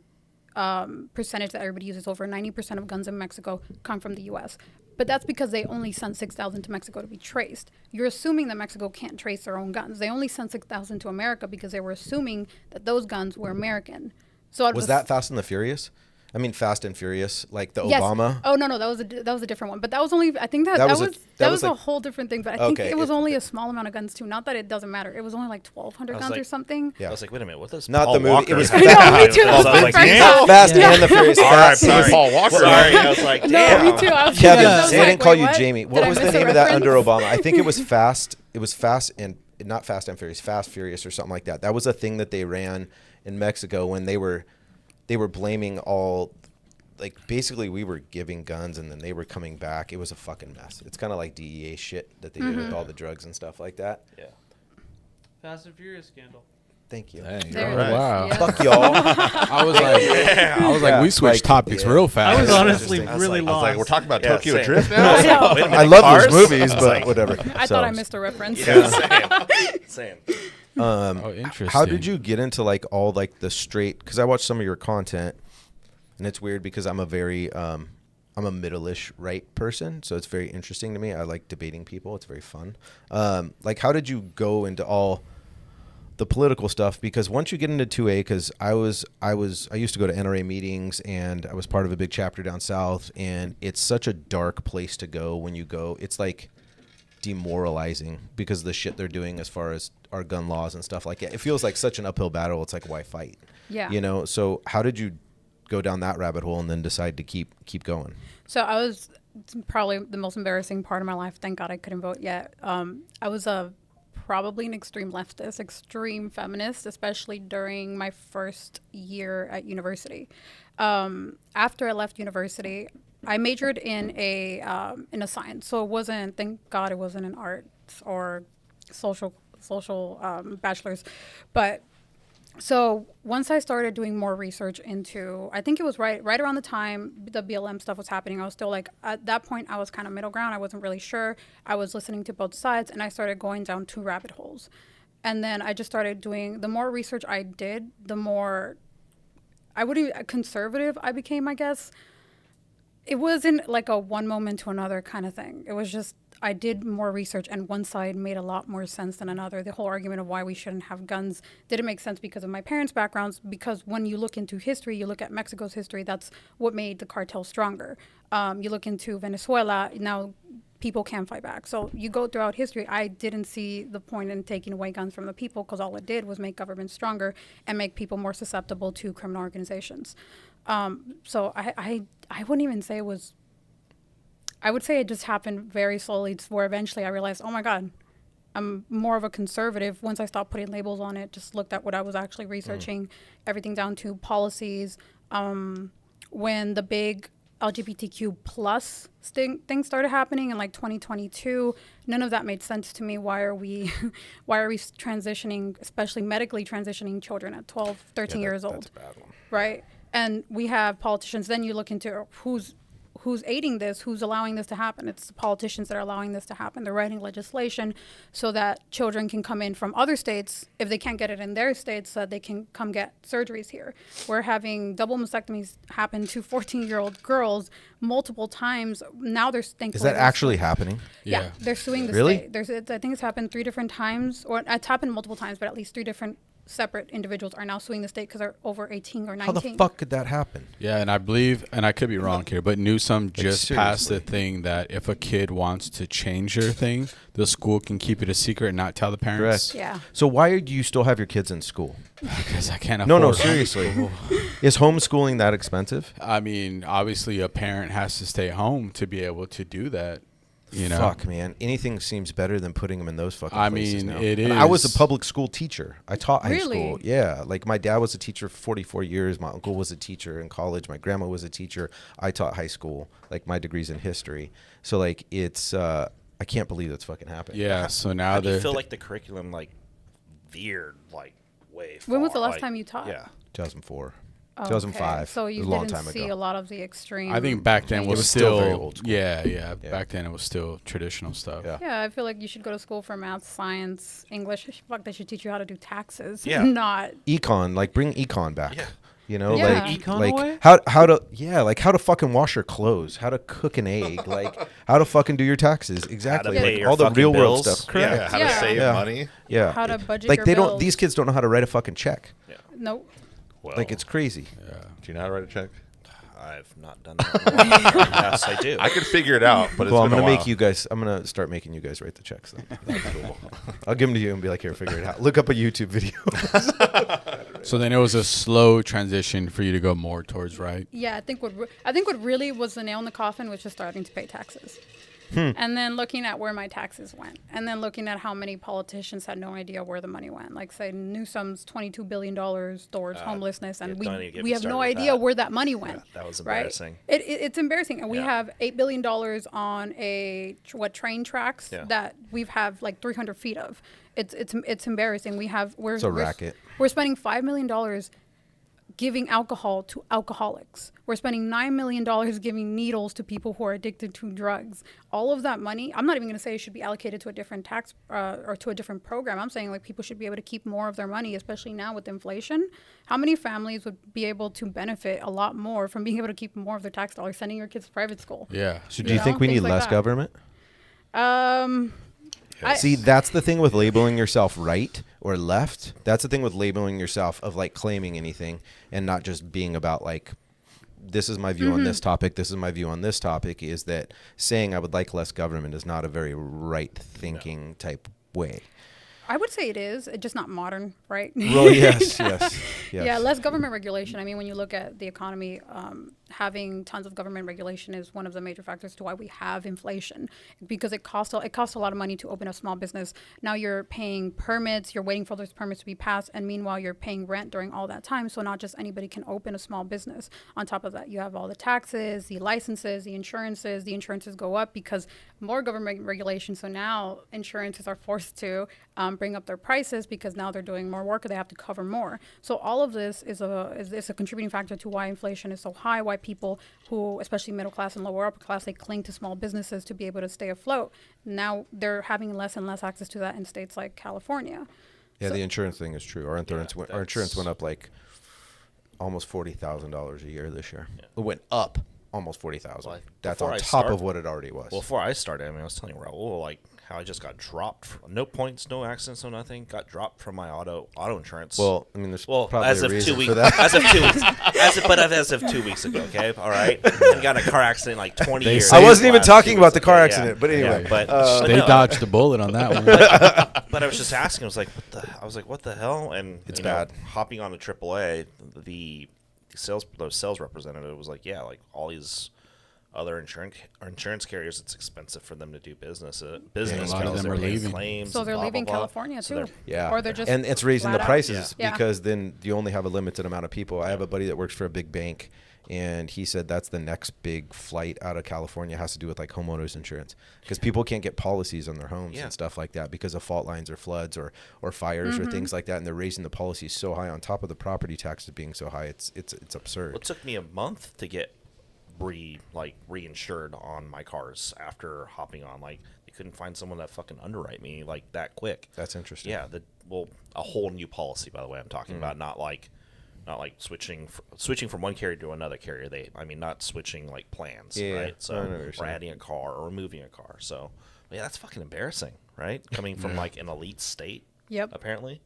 percentage that everybody uses. Over 90% of guns in Mexico come from the U.S. But that's because they only sent 6,000 to Mexico to be traced. You're assuming that Mexico can't trace their own guns. They only sent 6,000 to America because they were assuming that those guns were American. So out of Was the that Fast and the Furious? I mean, Fast and Furious, like the Yes. Obama. Oh no, that was a different one. But that was only. I think that That was was a- that, that was was a like- whole different thing. But I think Okay, it was it- only a small amount of guns too. Not that it doesn't matter. It was only like 1,200 I was guns or like- something. Yeah. I was like, wait a minute, what does Not Paul the movie, Walker it was have Fast. to do No, me with too, this? that was I the like, first damn. time. Fast Yeah. and the Furious. All right, Fast and sorry. Paul Walker. Sorry, I was like, No, damn. me too. I was Kevin, I was they like, didn't call wait, you what? Jamie. Did What I was the miss a name of that under reference? Obama? I think it was Fast. It was Fast and not Fast and Furious, Fast Furious or something like that. That was a thing that they ran in Mexico when they were blaming all, like basically we were giving guns and then they were coming back. It was a fucking mess. It's kind of like DEA shit that they did with all the drugs and stuff like that. Yeah. Fast and Furious scandal. Thank you. Hey, There you're it right. is. Wow. Yeah. Fuck y'all. I was like, Yeah, we switched like, topics yeah. real fast. I was That's honestly interesting. I was really like- I was lost. like, we're talking about Yeah, Tokyo same. Drift I now. was like, wait a minute, I love cars? those movies, I was but like, whatever. I So, thought I missed a reference. Yeah, same. Oh, interesting. how did you get into like all like the straight? Because I watched some of your content, and it's weird because I'm a very I'm a middle-ish right person, so it's very interesting to me. I like debating people; it's very fun. Like, how did you go into all the political stuff? Because once you get into 2A, because I used to go to NRA meetings and I was part of a big chapter down south, and it's such a dark place to go when you go. It's like demoralizing because of the shit they're doing as far as our gun laws and stuff like that. It feels like such an uphill battle. It's like, why fight? Yeah. You know, so how did you go down that rabbit hole and then decide to keep going? So I was it's probably the most embarrassing part of my life. Thank God I couldn't vote yet. I was probably an extreme leftist, extreme feminist, especially during my first year at university. After I left university, I majored in a science. So it wasn't, thank God it wasn't in arts or social bachelor's. But so once I started doing more research into, I think it was right around the time the BLM stuff was happening, I was still like, at that point I was kind of middle ground. I wasn't really sure. I was listening to both sides and I started going down two rabbit holes. And then I just started doing, the more research I did, the more, conservative I became, I guess. It wasn't like a one moment to another kind of thing. It was just, I did more research and one side made a lot more sense than another. The whole argument of why we shouldn't have guns didn't make sense because of my parents' backgrounds, because when you look into history, you look at Mexico's history, that's what made the cartel stronger. You look into Venezuela, now people can fight back. So you go throughout history, I didn't see the point in taking away guns from the people because all it did was make government stronger and make people more susceptible to criminal organizations. So I wouldn't even say it was, I would say it just happened very slowly to where eventually I realized, oh my God, I'm more of a conservative. Once I stopped putting labels on it, just looked at what I was actually researching, everything down to policies. When the big LGBTQ plus thing started happening in like 2022, none of that made sense to me. Why are we transitioning, especially medically transitioning children at 12, 13 years old? That's a bad one. Right? And we have politicians, then you look into who's aiding this, who's allowing this to happen. It's the politicians that are allowing this to happen. They're writing legislation so that children can come in from other states, if they can't get it in their states, so that they can come get surgeries here. We're having double mastectomies happen to 14-year-old girls multiple times. Now they're thankfully. Is that actually happening? Yeah, they're suing the Really? state. I think it's happened 3 different times, or it's happened multiple times, but at least 3 different separate individuals are now suing the state because they're over 18 or 19. How the fuck could that happen? Yeah, and I believe, and I could be wrong here, but Newsom just passed the seriously. thing that if a kid wants to change their thing, the school can keep it a secret and not tell the parents. Correct. Yeah. So why do you still have your kids in school? Because I can't afford No, it. seriously. Is homeschooling that expensive? I mean, obviously, a parent has to stay home to be able to do that. You know, Fuck, man. Anything seems better than putting them in those fucking I places mean, now. it And I was a is. public school teacher. I taught high Really? school. Yeah. Like, my dad was a teacher for 44 years. My uncle was a teacher in college. My grandma was a teacher. I taught high school. Like, my degree's in history. So, like, it's, I can't believe that's fucking happening. Yeah. So now How do you they're. feel like the curriculum like veered like way When was far? the last Like, time you taught? Yeah. 2004. Okay. 2005. So It you was a long didn't time see ago. a lot of the extreme. I think back then changes. was still still very old school. Yeah. Yeah. Back then it was still traditional stuff. Yeah. Yeah, I feel like you should go to school for math, science, English. Fuck, they should teach you how to do taxes. Yeah. Not. Econ, like, bring econ back. Yeah. You know, Yeah. like, Econ like away? how to like how to fucking wash your clothes, how to cook an egg, like how to fucking do your taxes. Exactly. pay Like, your all the fucking real world bills. stuff. Yeah. Correct. How Yeah. to save Yeah. money. Yeah. How to budget Like your they bills. don't. These kids don't know how to write a fucking check. Nope. Well, Like it's crazy. do you know how to write a check? I've not done that. In a while. Yes, I do. I could figure it out, but it's Well, I'm been gonna a make while. you guys. I'm gonna start making you guys write the checks. Then. I'll give them to you and be like, here, figure it out. Look up a YouTube video. So then it was a slow transition for you to go more towards right. Yeah, I think what really was the nail in the coffin was just starting to pay taxes. And then looking at where my taxes went, and then looking at how many politicians had no idea where the money went. Like, say, Newsom's $22 billion towards homelessness, and don't even get we me have no started with idea that. where that money went. That was right? embarrassing. It's embarrassing, and we Yeah. have $8 billion on train tracks Yeah. that we have like 300 feet of. It's embarrassing. We're It's a racket. We're spending $5 million giving alcohol to alcoholics. We're spending $9 million giving needles to people who are addicted to drugs. All of that money, I'm not even going to say it should be allocated to a different tax or to a different program. I'm saying like people should be able to keep more of their money, especially now with inflation. How many families would be able to benefit a lot more from being able to keep more of their tax dollars, sending your kids to private school? Yeah. So, do you know, think we things need like less that. government? I- See, that's the thing with labeling yourself right or left. That's the thing with labeling yourself of like claiming anything and not just being about like, this is my view on this topic. This is my view on this topic. Is that saying I would like less government is not a very right thinking type way. I would say it is. It's just not modern, right? Well, yes. Yeah, less government regulation. I mean, when you look at the economy, having tons of government regulation is one of the major factors to why we have inflation, because it costs a lot of money to open a small business. Now you're paying permits, you're waiting for those permits to be passed, and meanwhile you're paying rent during all that time. So not just anybody can open a small business. On top of that, you have all the taxes, the licenses, the insurances. The insurances go up because more government regulation. So now insurances are forced to bring up their prices because now they're doing more work or they have to cover more. So all of this is a contributing factor to why inflation is so high, why people who, especially middle class and lower upper class, they cling to small businesses to be able to stay afloat. Now they're having less and less access to that in states like California. Yeah, So- the insurance thing is true. Our insurance that's- went up like almost $40,000 a year this year. It went up almost 40,000. Well, That's before on I top start- of what it already was. Well, before I started, I mean, I was telling Raul like how I just got dropped. No points, no accidents, no nothing. Got dropped from my auto insurance. Well, I mean, there's Well, probably as a of reason 2 weeks, for that. as of 2 weeks, as of 2 weeks ago. Okay, all right. And got in a car accident like 20 They years. say- I wasn't even last talking 2 about weeks the car ago, accident, but anyway. but They no, dodged the bullet on that one. But I was just asking. I was like, what the hell? And It's you know, bad. hopping on a AAA, the sales representative was like, yeah, like all these other insurance carriers, it's expensive for them to do business. a lot Because of them they're are paying leaving. claims. So and they're blah, leaving blah, blah. California So too. they're- Yeah. Or they're just and it's raising the flat out. prices Yeah. because then you only have a limited amount of people. I have a buddy that works for a big bank, and he said that's the next big flight out of California has to do with like homeowners insurance because people can't get policies on their homes Yeah. and stuff like that because of fault lines or floods or fires or things like that, and they're raising the policies so high on top of the property taxes being so high. It's absurd. Well, it took me a month to get reinsured on my cars after hopping on. Like they couldn't find someone that fucking underwrite me like that quick. That's interesting. Yeah, a whole new policy, by the way. I'm talking about not like switching from one carrier to another carrier. Not switching like plans, Yeah, right? So I know what you're or saying. adding a car or removing a car. So yeah, that's fucking embarrassing, right? Coming from like an elite state, Yep. apparently.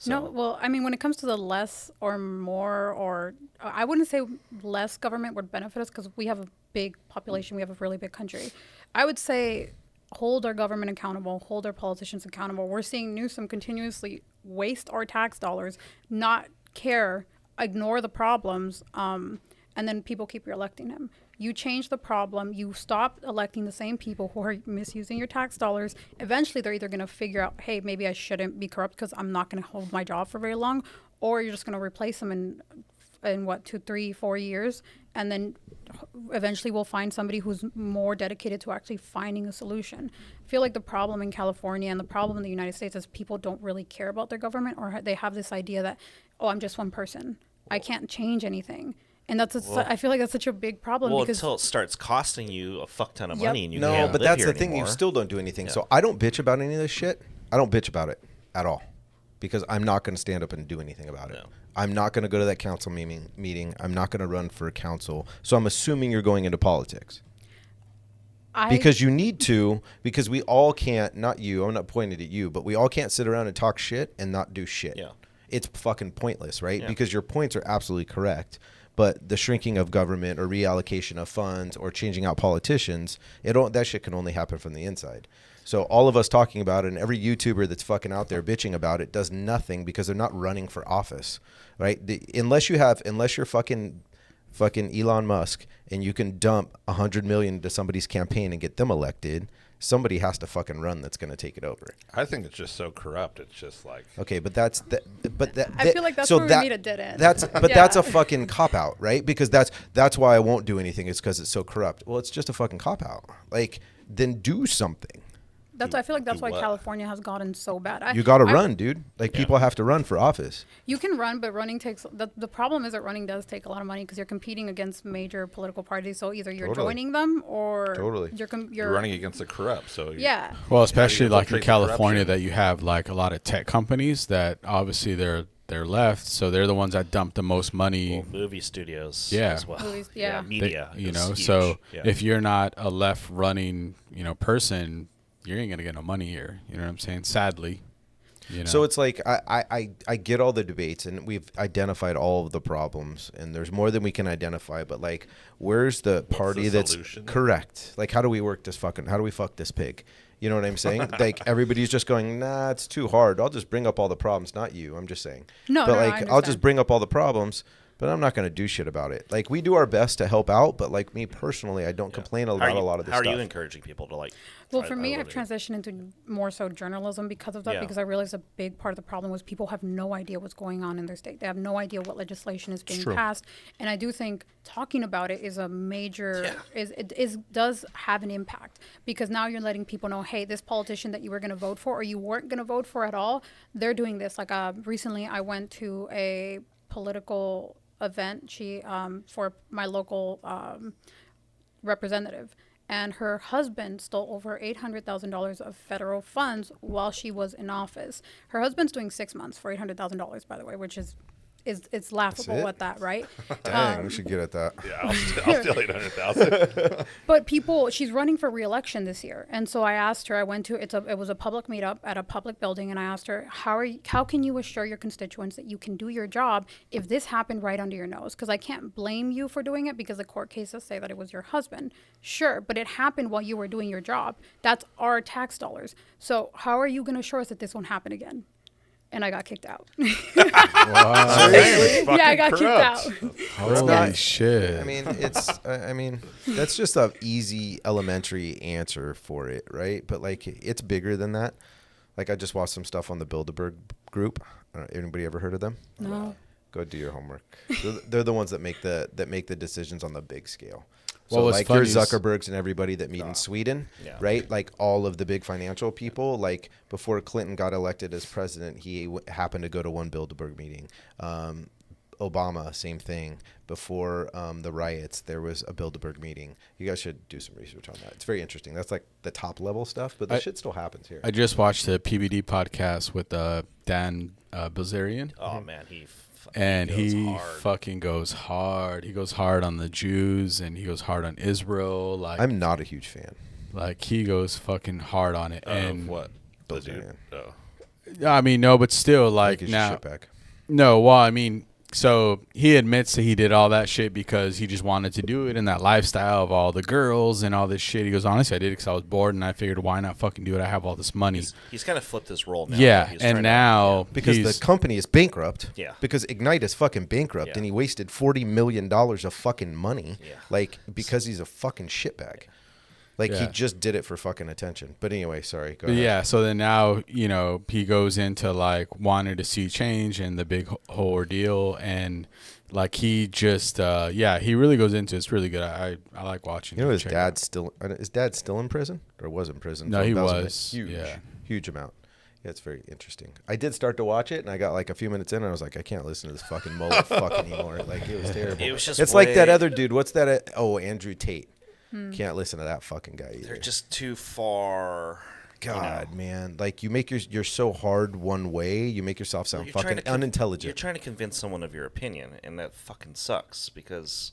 No, So- well, I mean, when it comes to the less or more, or I wouldn't say less government would benefit us because we have a big population, we have a really big country. I would say hold our government accountable, hold our politicians accountable. We're seeing Newsom continuously waste our tax dollars, not care, ignore the problems, and then people keep reelecting him. You change the problem, you stop electing the same people who are misusing your tax dollars. Eventually, they're either going to figure out, hey, maybe I shouldn't be corrupt because I'm not going to hold my job for very long, or you're just going to replace them in what, 2, 3, 4 years, and then eventually we'll find somebody who's more dedicated to actually finding a solution. I feel like the problem in California and the problem in the United States is people don't really care about their government, or they have this idea that, oh, I'm just one person. I can't change anything. And I feel like that's such a big problem Well, because until it starts costing you a fuck ton of Yep. money and you No, can't but live that's here the thing. anymore. You still don't do anything. Yeah. So I don't bitch about any of this shit. I don't bitch about it at all because I'm not going to stand up and do anything about it. No. I'm not going to go to that council meeting. I'm not going to run for council. So I'm assuming you're going into politics. Because you need to, because we all can't, not you, I'm not pointing at you, but we all can't sit around and talk shit and not do shit. Yeah. It's fucking pointless, right? Yeah. Because your points are absolutely correct. but the shrinking of government or reallocation of funds or changing out politicians, that shit can only happen from the inside. So all of us talking about it, and every YouTuber that's fucking out there bitching about it does nothing because they're not running for office, right? Unless you're fucking Elon Musk and you can dump $100 million into somebody's campaign and get them elected, somebody has to fucking run that's going to take it over. I think it's just so corrupt. It's just like, okay, but I feel like that's where we meet a dead end. That's a fucking cop out, right? Because that's why I won't do anything, is because it's so corrupt. Well, it's just a fucking cop out. Like, then do something. I feel like that's why what? California has gotten so bad. You got to run, dude. Like, people have to run for office. You can run, but running takes the problem is that running does take a lot of money because you're competing against major political parties. So either you're joining them or you're running against the corrupt. So yeah. Well, especially like in infiltrate the California, corruption. that you have like a lot of tech companies that obviously they're left, so they're the ones that dump the most money. Well, movie studios Yeah. as well. Movies, yeah. Media. You is know, huge. so Yeah. if you're not a left running, person, you ain't gonna get no money here. You know what I'm saying? Sadly. So it's like I get all the debates, and we've identified all of the problems, and there's more than we can identify. But like, where's the party that's solution? correct? Like, how do we fuck this pig? You know what I'm saying? Like, everybody's just going, nah, it's too hard. I'll just bring up all the problems, not you. I'm just saying. No, but no, I like, I'll just understand. bring up all the problems, but I'm not going to do shit about it. Like, we do our best to help out, but like me personally, I don't complain about a lot of this How stuff. are you encouraging people to like? Well, try for to me, I've elevate? transitioned into more so journalism because of that, Yeah. because I realized a big part of the problem was people have no idea what's going on in their state. They have no idea what legislation is being true. passed. And I do think talking about it is a major, does have an impact, because now you're letting people know, hey, this politician that you were going to vote for or you weren't going to vote for at all, they're doing this. Like recently I went to a political event for my local representative, and her husband stole over $800,000 of federal funds while she was in office. Her husband's doing 6 months for $800,000, by the way, which is it's laughable it? at that, right? Dang, we should get at that. Yeah, I'll steal 800,000. But she's running for re-election this year, and so I asked her. I went to it was a public meetup at a public building, and I asked her, how can you assure your constituents that you can do your job if this happened right under your nose? Because I can't blame you for doing it because the court cases say that it was your husband. Sure, but it happened while you were doing your job. That's our tax dollars. So how are you going to assure us that this won't happen again? And I got kicked out. Seriously? Yeah, I got kicked out. Holy not- shit. I mean, that's just a easy elementary answer for it, right? But like, it's bigger than that. Like, I just watched some stuff on the Bilderberg group. Anybody ever heard of them? No. Go do your homework. They're the ones that make the decisions on the big scale. So Well, what's like funny your is- Zuckerbergs and everybody that meet in Sweden, Yeah. right? Like all of the big financial people. Like before Clinton got elected as president, he happened to go to one Bilderberg meeting. Obama, same thing. Before the riots, there was a Bilderberg meeting. You guys should do some research on that. It's very interesting. That's like the top level stuff, but the shit still happens here. I just watched the PBD podcast with Dan Bilzerian. Oh man, he He goes hard. fucking goes hard. He goes hard on the Jews, and he goes hard on Israel. Like, I'm not a huge fan. like he goes fucking hard on it. And what? The Bilzerian. dude? Oh. I mean, no, but still, Like, like his now, shit back. no. Well, I mean, so he admits that he did all that shit because he just wanted to do it in that lifestyle of all the girls and all this shit. He goes, honestly, I did it because I was bored, and I figured, why not fucking do it? I have all this money. He's kind of flipped his role now. Yeah, He's and trying now Because he's, the company is bankrupt. Yeah. Because Ignite is fucking bankrupt, Yeah. and he wasted $40 million of fucking money. Yeah. Like, because he's a fucking shitbag. Like, he Yeah. just did it for fucking attention. But anyway, sorry. Go But ahead. yeah, so then now, he goes into like wanting to see change and the big whole ordeal, and like he just he really goes into it. It's really good. I like watching. You know, it. his Check it out. dad's still in prison, or was in prison? No, for he embezzlement? was, Huge, yeah. huge amount. Yeah, it's very interesting. I did start to watch it, and I got like a few minutes in, and I was like, I can't listen to this fucking mullet fuck anymore. Like, it was terrible. It was just it's like that way- other dude. What's that? Andrew Tate. Can't listen to that fucking guy either. They're just too far. God, man. Like, you make you're so hard one way. You make yourself sound You're trying fucking to You're unintelligent. trying to convince someone of your opinion, and that fucking sucks. Because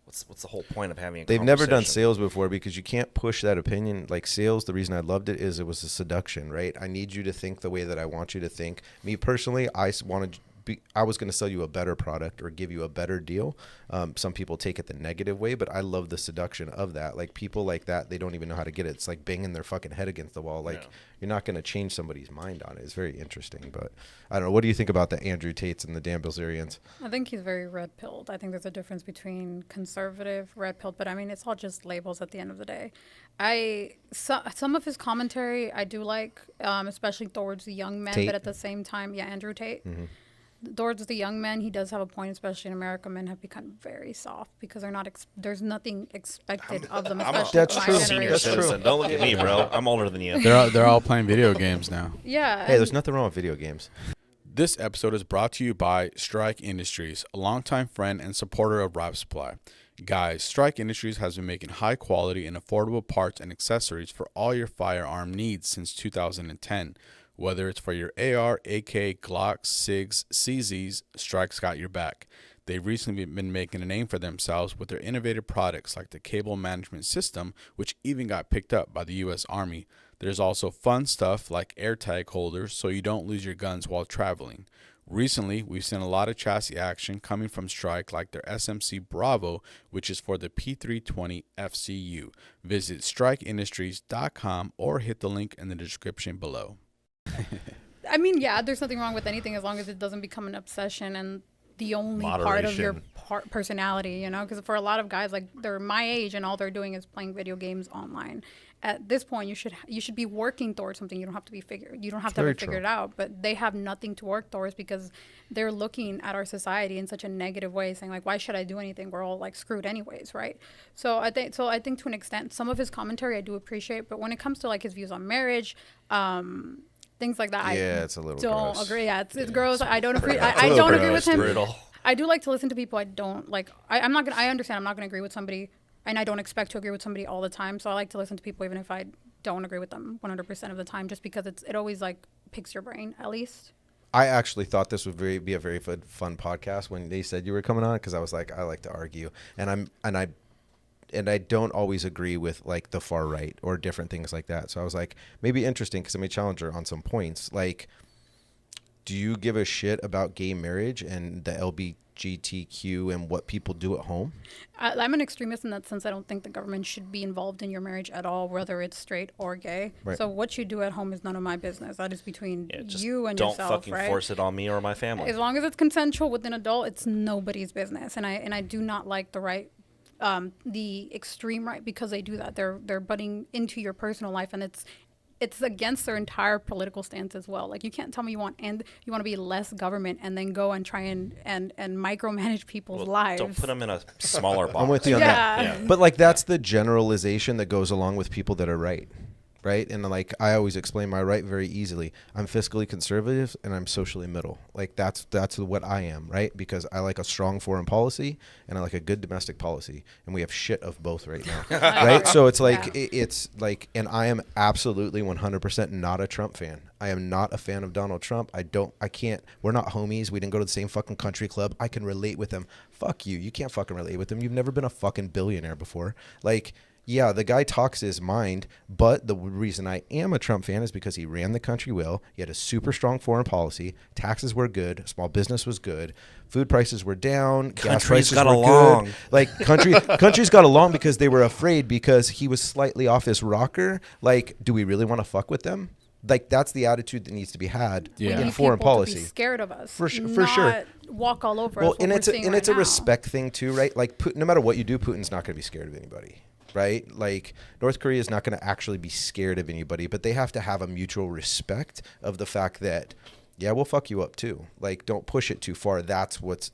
what's the whole point of having a They've never done conversation? sales before because you can't push that opinion. Like, sales, the reason I loved it is it was a seduction, right? I need you to think the way that I want you to think. Me personally, I want to I was going to sell you a better product or give you a better deal. Some people take it the negative way, but I love the seduction of that. Like people like that, they don't even know how to get it. It's like banging their fucking head against the wall. Like you're not going to change somebody's mind on it. It's very interesting, but I don't know. What do you think about the Andrew Tates and the Dan Bilzerians? I think he's very red-pilled. I think there's a difference between conservative, red-pilled, but I mean, it's all just labels at the end of the day. Some of his commentary I do like, especially towards the young men, Tate? but at the same time, Andrew Tate. Mm-hmm. Towards the young men, he does have a point, especially in America. Men have become very soft because they're not. There's nothing expected of them. I'm Especially That's my true. senior generation. citizen. Don't look at me, bro. I'm older than you. They're all playing video games now. Yeah. Hey, there's nothing wrong with video games. This episode is brought to you by Strike Industries, a longtime friend and supporter of Rap Supply. Guys, Strike Industries has been making high quality and affordable parts and accessories for all your firearm needs since 2010. Whether it's for your AR, AK, Glocks, SIGs, CZs, Strike's got your back. They've recently been making a name for themselves with their innovative products like the cable management system, which even got picked up by the U.S. Army. There's also fun stuff like AirTag holders so you don't lose your guns while traveling. Recently, we've seen a lot of chassis action coming from Strike, like their SMC Bravo, which is for the P320 FCU. Visit strikeindustries.com or hit the link in the description below. I mean, yeah, there's nothing wrong with anything as long as it doesn't become an obsession and the only part of your personality, you know? Because for a lot of guys, like they're my age and all they're doing is playing video games online. At this point, you should be working towards something. You don't have to you don't have to have it figured out. But they have nothing to work towards because they're looking at our society in such a negative way, saying like, why should I do anything? We're all like screwed anyways, right? So I think to an extent, some of his commentary I do appreciate, but when it comes to like his views on marriage, things like that, It's a little don't gross. agree. Yeah, it's gross. I don't agree. I don't agree with him. Brutal. I do like to listen to people. I don't like. I'm not gonna. I understand. I'm not gonna agree with somebody, and I don't expect to agree with somebody all the time. So I like to listen to people even if I don't agree with them 100% of the time, just because it always like picks your brain at least. I actually thought this would be a very fun podcast when they said you were coming on, because I was like, I like to argue, and I don't always agree with like the far right or different things like that. So I was like, maybe interesting because I may challenge her on some points. Like, do you give a shit about gay marriage and the LGBTQ and what people do at home? I'm an extremist in that sense. I don't think the government should be involved in your marriage at all, whether it's straight or gay. Right. So what you do at home is none of my business. That is between Just you and don't yourself, fucking right? force it on me or my family. As long as it's consensual with an adult, it's nobody's business. And I do not like the right. The extreme right, because they do that. They're butting into your personal life, and it's against their entire political stance as well. Like you can't tell me you want to be less government and then go and try and micromanage people's lives. Don't put them in a smaller box. I'm with you on that. Yeah. But like that's the generalization that goes along with people that are right. Right. And like I always explain my right very easily. I'm fiscally conservative and I'm socially middle. Like that's what I am. Right. Because I like a strong foreign policy and I like a good domestic policy. And we have shit of both right now. Right. So it's like it's like, and I am absolutely 100% not a Trump fan. I am not a fan of Donald Trump. I can't, we're not homies. We didn't go to the same fucking country club. I can relate with him. Fuck you. You can't fucking relate with him. You've never been a fucking billionaire before. Like, yeah, the guy talks his mind, but the reason I am a Trump fan is because he ran the country well. He had a super strong foreign policy. Taxes were good. Small business was good. Food prices were down. Gas prices got were along. good. Like countries got along because they were afraid because he was slightly off his rocker. Like, do we really want to fuck with them? Like that's the attitude that needs to be had in foreign policy. To be scared of us, for sure. Walk all over Well, us. and it's a respect thing too, right? Like no matter what you do, Putin's not going to be scared of anybody. Right? Like North Korea is not going to actually be scared of anybody, but they have to have a mutual respect of the fact that, yeah, we'll fuck you up too. Like, don't push it too far. That's what's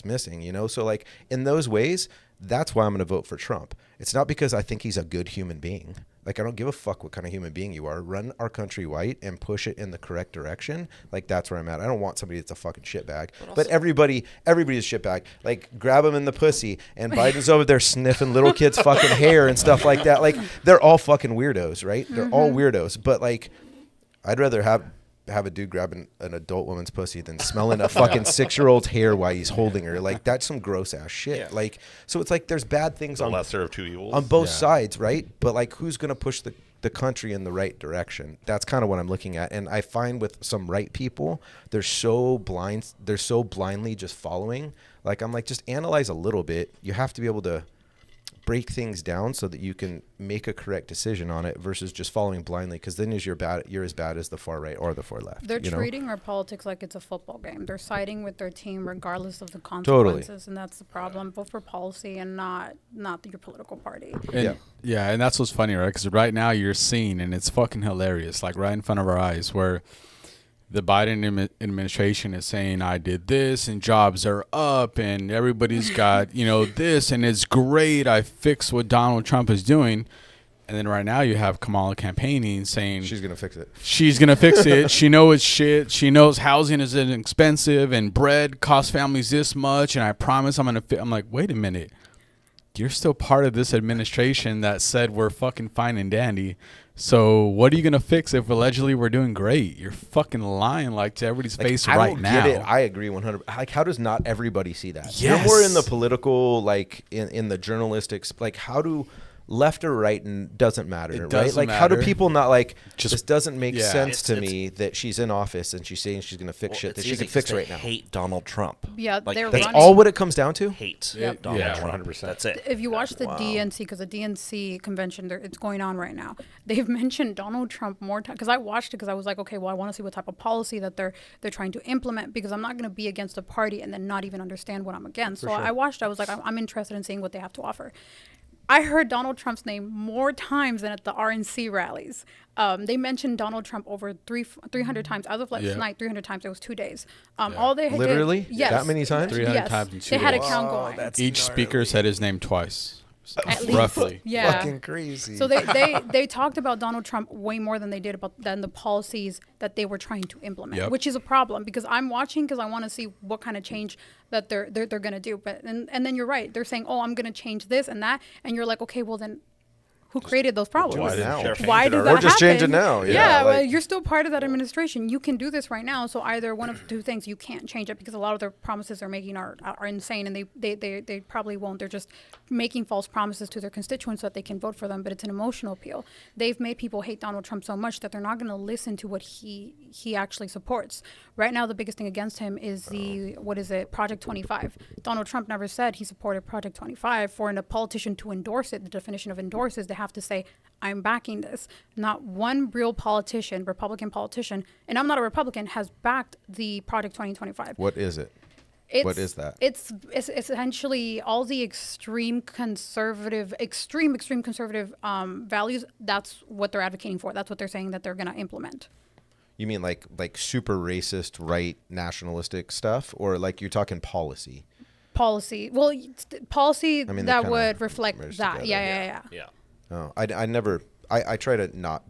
missing, you know? So like in those ways, that's why I'm going to vote for Trump. It's not because I think he's a good human being. Like, I don't give a fuck what kind of human being you are. Run our country white and push it in the correct direction. Like, that's where I'm at. I don't want somebody that's a fucking shitbag. But everybody's a shitbag. Like, grab him in the pussy. And Biden's over there sniffing little kids' fucking hair and stuff like that. Like, they're all fucking weirdos, right? They're all weirdos. But, like, I'd rather have a dude grabbing an adult woman's pussy than smelling a fucking 6-year-old's hair while he's holding her. Like, that's some gross ass shit. Yeah. Like, so it's like there's bad things the lesser of two evils on both sides, right? But like, who's gonna push the country in the right direction. That's kind of what I'm looking at. And I find with some right people, they're so blindly just following. Like, I'm like, just analyze a little bit. You have to be able to break things down so that you can make a correct decision on it versus just following blindly, because then you're as bad as the far right or the far left. They're treating our politics like it's a football game. They're siding with their team regardless of the consequences, and that's the problem. Vote for policy and not your political party. And and that's what's funny, right? Because right now you're seeing, and it's fucking hilarious, like right in front of our eyes, where the Biden administration is saying, I did this and jobs are up and everybody's got, this and it's great. I fixed what Donald Trump is doing. And then right now you have Kamala campaigning saying she's going to fix it. She's going to fix it. She knows it's shit. She knows housing is inexpensive and bread costs families this much. And I promise I'm going to I'm like, wait a minute. You're still part of this administration that said we're fucking fine and dandy. So what are you going to fix if allegedly we're doing great? You're fucking lying to everybody's face I right don't now. Get it. I agree 100%. Like, how does not everybody see that? Yes. You're more in the political, like in the journalistic, like how do left or right and doesn't matter, right? Like, how do people not this doesn't make sense to me that she's in office and she's saying she's going to fix shit that she can fix right now. Hate Donald Trump. Yeah, they're that's running. all what it comes down to. Hate Yep. Donald Trump. 100%. That's it. If you watch the DNC, because the DNC convention, it's going on right now, they've mentioned Donald Trump more times. Because I watched it because I was like, okay, well, I want to see what type of policy that they're trying to implement, because I'm not going to be against a party and then not even understand what I'm against. I watched. I was like, I'm interested in seeing what they have to offer. I heard Donald Trump's name more times than at the RNC rallies. They mentioned Donald Trump over 300 times. As of last night, 300 times. It was 2 days. All they had Literally? yes, That many times? 300 times in 2 They had a days. count going. Each speaker said his name twice. At least. Roughly. Yeah. Fucking crazy. So they talked about Donald Trump way more than they did than the policies that they were trying to implement, which is a problem, because I'm watching because I want to see what kind of change that they're going to do. But and then you're right. They're saying, "Oh, I'm going to change this and that," and you're like, "Okay, well then." Who created those problems? Why didn't Why does that Or just change it happen? now. Yeah, well, you're still part of that administration. You can do this right now. So either one of two things, you can't change it because a lot of their promises they're making are insane, and they probably won't. They're just making false promises to their constituents so that they can vote for them. But it's an emotional appeal. They've made people hate Donald Trump so much that they're not going to listen to what he actually supports. Right now, the biggest thing against him is Project 25. Donald Trump never said he supported Project 25. For a politician to endorse it, the definition of endorse is they have to say, I'm backing this. Not one real politician, Republican politician, and I'm not a Republican, has backed the Project 2025. What is it? What is that? It's essentially all the extreme conservative values. That's what they're advocating for. That's what they're saying that they're going to implement. You mean like super racist, right, nationalistic stuff, or like you're talking policy? Policy. Well, policy that would reflect that. Together. Yeah. Oh, I never. I try to not.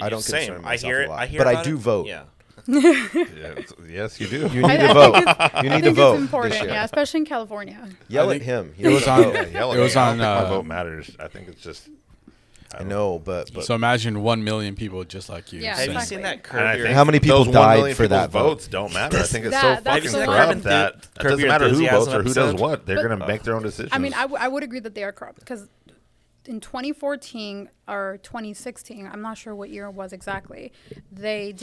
I don't Same. concern myself I hear a lot, I hear but about I do it. vote. Yeah. Yes, you do. You need to vote. You need to vote It's important, this year. yeah, especially in California. Yell I at think him. it was on- Yell at It was me. I on, don't think my uh, vote matters. I think it's just. I know, but So imagine 1 million people just like you. Yeah, Have you exactly. seen that And I Curb Your think How many people those 1 died million for that people's vote? votes don't matter. I think it's That's so fucking the corrupt one. that it Curb doesn't Your matter who votes Enthusiasm or who does episode? what. They're But- going to make their own decisions. I mean, I would agree that they are corrupt because in 2014 or 2016, I'm not sure what year it was exactly, they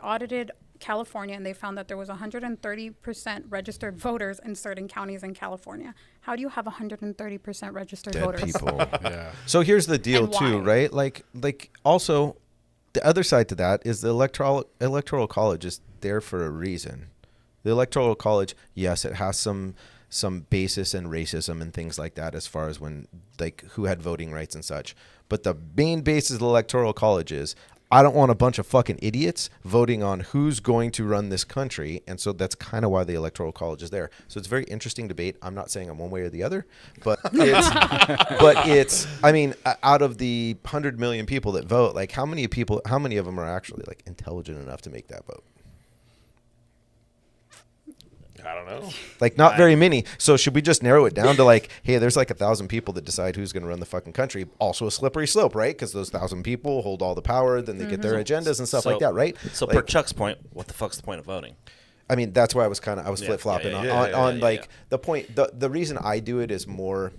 audited California and they found that there was 130% registered voters in certain counties in California. How do you have 130% registered dead voters? people. Yeah. So here's the deal And too, why? right? Like also, the other side to that is the electoral college is there for a reason. The electoral college, yes, it has some basis in racism and things like that as far as when like who had voting rights and such. But the main basis of the electoral college is I don't want a bunch of fucking idiots voting on who's going to run this country. And so that's kind of why the electoral college is there. So it's a very interesting debate. I'm not saying I'm one way or the other, but it's I mean, out of the 100 million people that vote, like how many of them are actually like intelligent enough to make that vote? I don't know. Like not very many. So should we just narrow it down to like, hey, there's like 1,000 people that decide who's going to run the fucking country. Also a slippery slope, right? Because those 1,000 people hold all the power, then they get their agendas and stuff like that, right? So like, per Chuck's point, what the fuck's the point of voting? I mean, that's why I was flip flopping on yeah, the point. The reason I do it is more,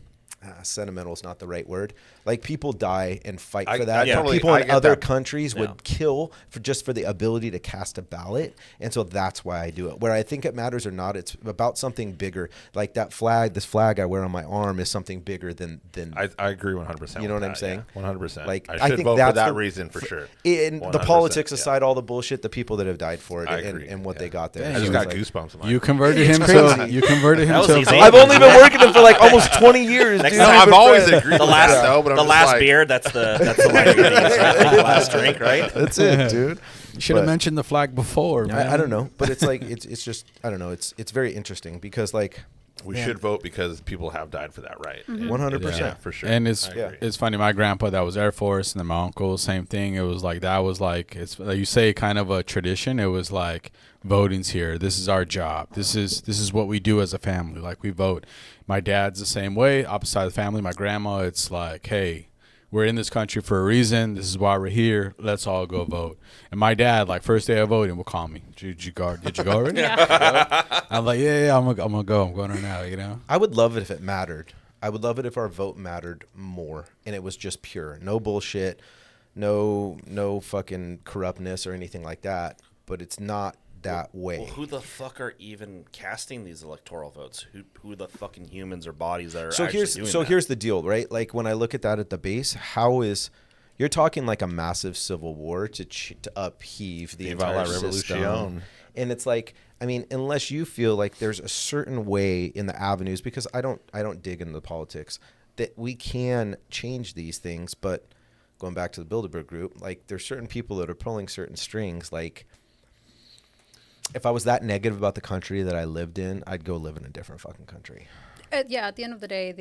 sentimental is not the right word. Like people die and fight I- for that. I totally- People I in get other that. countries Yeah. would kill for the ability to cast a ballot, and so that's why I do it. Where I think it matters or not, it's about something bigger. Like that flag, this flag I wear on my arm is something bigger than. I agree 100%. You know with what I'm that, saying? Yeah, 100%. Like, I I should think vote for that's that the- reason for sure. In the 100%, politics yeah. aside, all the bullshit, the people that have died for it, I and, agree, and what yeah. they got there. I Dang, just he got was goosebumps. You Like, converted him crazy. to. You converted him That was to. easy. I've only been working it for like almost 20 years, Next dude. no, time- I've I've been always friends. agreed The with last, that, though, but I'm the just last like, beer. That's the line you're gonna use, right? Like the last drink, right? That's it, dude. Should have But- mentioned the flag before, man. I don't know, but it's like it's just I don't know. It's very interesting because like We man, should vote because people have died for that right. And- 100%. Yeah, for sure. And it's I agree. it's funny. My grandpa that was Air Force, and then my uncle, same thing. It was like that was like it's like you say kind of a tradition. It was like voting's here. This is our job. This is what we do as a family. Like we vote. My dad's the same way. Opposite side of the family. My grandma. It's like, hey, we're in this country for a reason. This is why we're here. Let's all go vote. And my dad, like first day of voting, will call me. Did you go? Did you go already? I'm like, yeah, I'm gonna go. I'm going right now. You know. I would love it if it mattered. I would love it if our vote mattered more and it was just pure, no bullshit, no fucking corruptness or anything like that. But it's not that way. Well, who the fuck are even casting these electoral votes? Who the fucking humans or bodies that are actually doing that? Here's the deal, right? Like when I look at that at the base, you're talking like a massive civil war to upheave the Viva entire la system. revolution. And it's like, I mean, unless you feel like there's a certain way in the avenues, because I don't dig into the politics, that we can change these things. But going back to the Bilderberg group, like there's certain people that are pulling certain strings. Like if I was that negative about the country that I lived in, I'd go live in a different fucking country. Yeah, at the end of the day,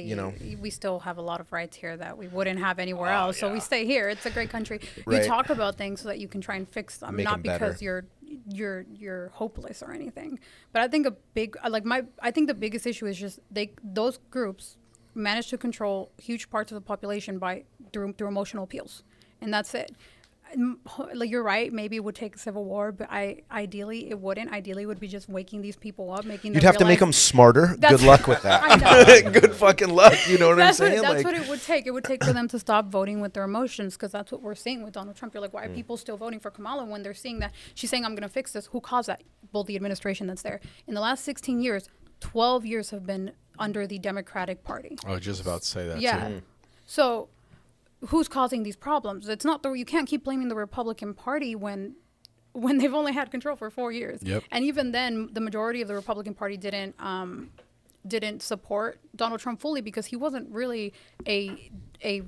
we still have a lot of rights here that we wouldn't have anywhere else. So we stay here. It's a great country. Right. You talk about things so that you can try and fix them, Make not them better. because you're hopeless or anything. But I think I think the biggest issue is just those groups manage to control huge parts of the population through emotional appeals, and that's it. Like you're right, maybe it would take a civil war, but ideally it wouldn't. Ideally, it would be just waking these people up, making them You'd have to make them realize- smarter. That's- Good luck with that. I know. Good fucking luck. You know what I'm saying? That's what it would take. It would take for them to stop voting with their emotions, because that's what we're seeing with Donald Trump. You're like, why are people still voting for Kamala when they're seeing that she's saying, I'm going to fix this? Who caused that? Well, the administration that's there. In the last 16 years, 12 years have been under the Democratic Party. I was just about to say that Yeah. too. So who's causing these problems? It's not you can't keep blaming the Republican Party when they've only had control for 4 years. Yep. And even then, the majority of the Republican Party didn't support Donald Trump fully, because he wasn't really a